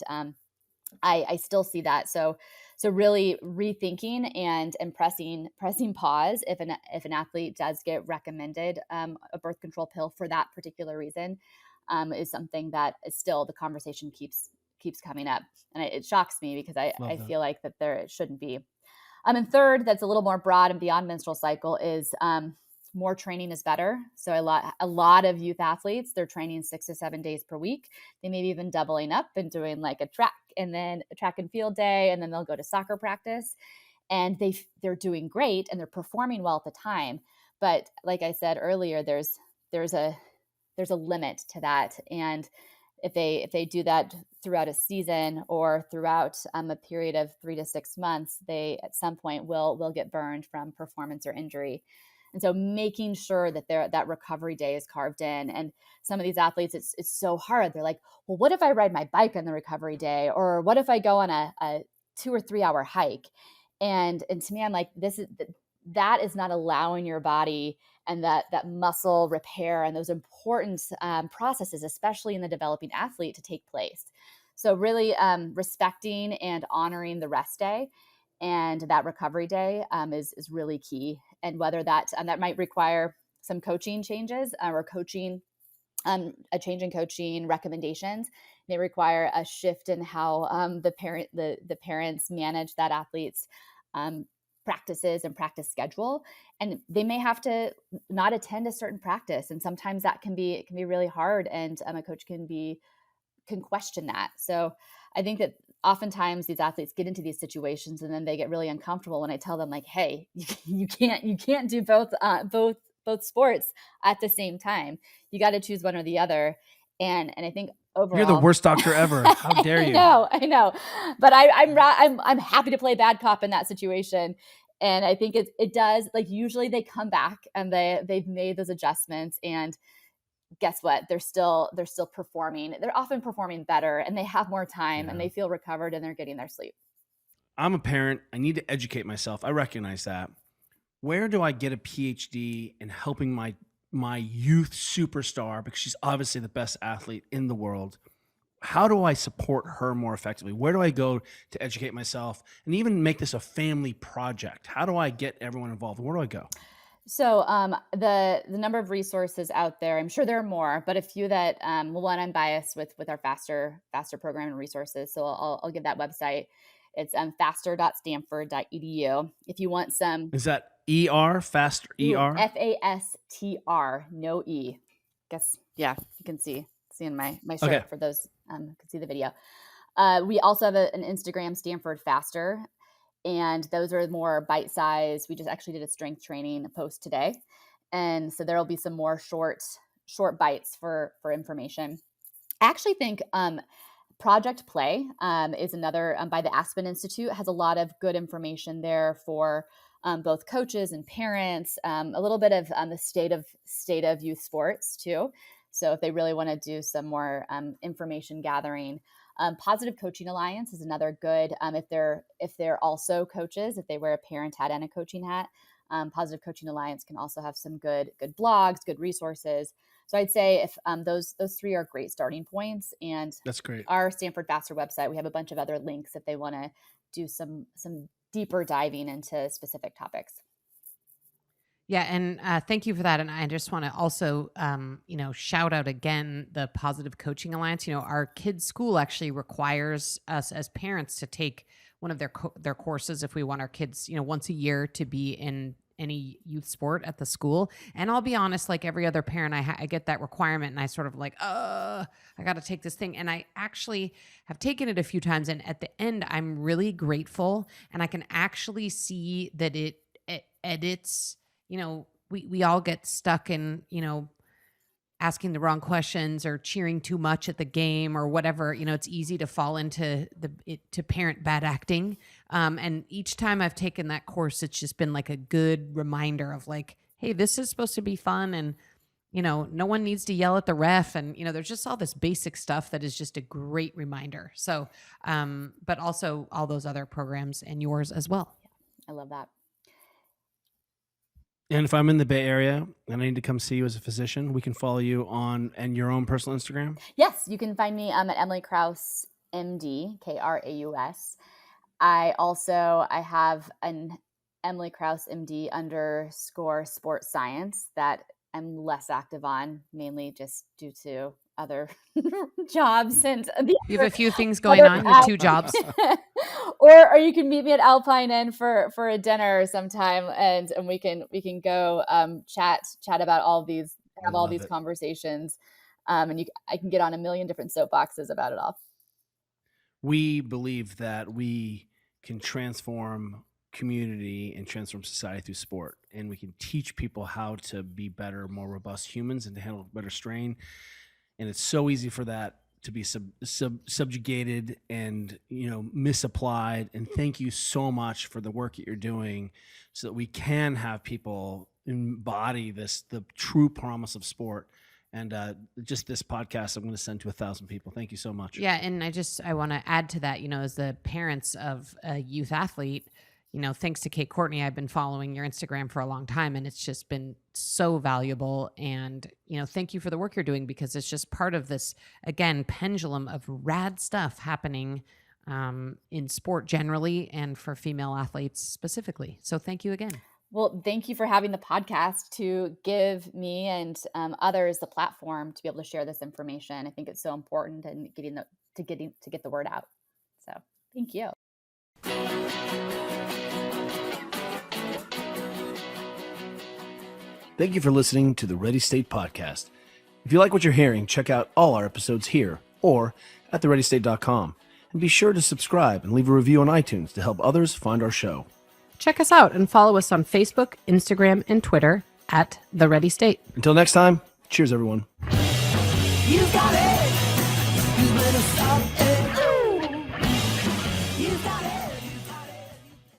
I still see that. So really rethinking and pressing pause if an athlete does get recommended a birth control pill for that particular reason is something that is still the conversation keeps coming up. And it shocks me because I feel like that it shouldn't be. And third, that's a little more broad and beyond menstrual cycle is more training is better. So a lot of youth athletes, they're training 6 to 7 days per week. They may be even doubling up and doing like a track and field day, and then they'll go to soccer practice, and they're doing great and they're performing well at the time. But like I said earlier, there's a limit to that. And if they do that throughout a season or throughout a period of 3 to 6 months, they at some point will get burned from performance or injury. And so making sure that that recovery day is carved in. And some of these athletes, it's so hard. They're like, well, what if I ride my bike on the recovery day? Or what if I go on a 2 or 3 hour hike? And to me, I'm like, that is not allowing your body and that muscle repair and those important processes, especially in the developing athlete, to take place. So really respecting and honoring the rest day and that recovery day is really key. And whether that might require some coaching changes or coaching a change in coaching recommendations may require a shift in how the parents manage that athlete's practices and practice schedule, and they may have to not attend a certain practice, and sometimes that can be really hard, and a coach can question that. So I think that oftentimes these athletes get into these situations and then they get really uncomfortable when I tell them, like, hey, you can't do both sports at the same time. You got to choose one or the other. And I think overall, You're the worst doctor ever. How dare you? I know, but I'm happy to play bad cop in that situation. And I think it does, like, usually they come back and they've made those adjustments, and guess what? They're still performing. They're often performing better, and they have more time, and they feel recovered, and they're getting their sleep. I'm a parent. I need to educate myself. I recognize that. Where do I get a PhD in helping my youth superstar, because she's obviously the best athlete in the world? How do I support her more effectively? Where do I go to educate myself and even make this a family project? How do I get everyone involved? Where do I go? So the number of resources out there, I'm sure there are more, but a few that, one, I'm biased with our FASTR program and resources. So I'll give that website. It's fastr.stanford.edu. If you want some. Is that ER, FASTR, ER? FASTR, no E. Guess, yeah, you can see in my shirt. Okay. For those who can see the video. We also have an Instagram, Stanford FASTR. And those are more bite-sized. We just actually did a strength training post today. And so there'll be some more short bites for information. I actually think Project Play is another, by the Aspen Institute, has a lot of good information there for both coaches and parents, a little bit of the state of youth sports too. So if they really want to do some more information gathering. Positive Coaching Alliance is another good, if they're also coaches, if they wear a parent hat and a coaching hat. Positive Coaching Alliance can also have some good blogs, good resources. So I'd say if those three are great starting points. And that's great. Our Stanford FASTR website, we have a bunch of other links if they want to do some deeper diving into specific topics. Yeah, and thank you for that. And I just want to also, shout out again the Positive Coaching Alliance. Our kids' school actually requires us as parents to take one of their courses if we want our kids, once a year to be in any youth sport at the school. And I'll be honest, like every other parent, I get that requirement, and I sort of like, I got to take this thing. And I actually have taken it a few times, and at the end, I'm really grateful, and I can actually see that it edits. We all get stuck in, asking the wrong questions or cheering too much at the game or whatever. It's easy to fall into to parent bad acting. And each time I've taken that course, it's just been like a good reminder of like, hey, this is supposed to be fun. And, no one needs to yell at the ref. And, there's just all this basic stuff that is just a great reminder. So, but also all those other programs and yours as well. I love that. And if I'm in the Bay Area and I need to come see you as a physician, we can follow you on your own personal Instagram? Yes, you can find me at Emily Kraus, MD, Kraus. I have an Emily Kraus, MD _ sports science that I'm less active on, mainly just due to other jobs. And you have a few things going on, you have 2 jobs. Or you can meet me at Alpine Inn for a dinner sometime, and we can go chat about all these, have all these conversations, and I can get on a million different soapboxes about it all. We believe that we can transform community and transform society through sport, and we can teach people how to be better, more robust humans and to handle better strain. And it's so easy for that to be subjugated and misapplied. And thank you so much for the work that you're doing, so that we can have people embody the true promise of sport. And just this podcast, I'm going to send to 1,000 people. Thank you so much. Yeah, and I want to add to that. As the parents of a youth athlete, thanks to Kate Courtney, I've been following your Instagram for a long time, and it's just been so valuable. And, thank you for the work you're doing, because it's just part of this, again, pendulum of rad stuff happening in sport generally and for female athletes specifically. So thank you again. Well, thank you for having the podcast to give me and others the platform to be able to share this information. I think it's so important and to get the word out. So thank you. Thank you for listening to the Ready State Podcast. If you like what you're hearing, check out all our episodes here or at thereadystate.com. And be sure to subscribe and leave a review on iTunes to help others find our show. Check us out and follow us on Facebook, Instagram, and Twitter at The Ready State. Until next time, cheers, everyone. You got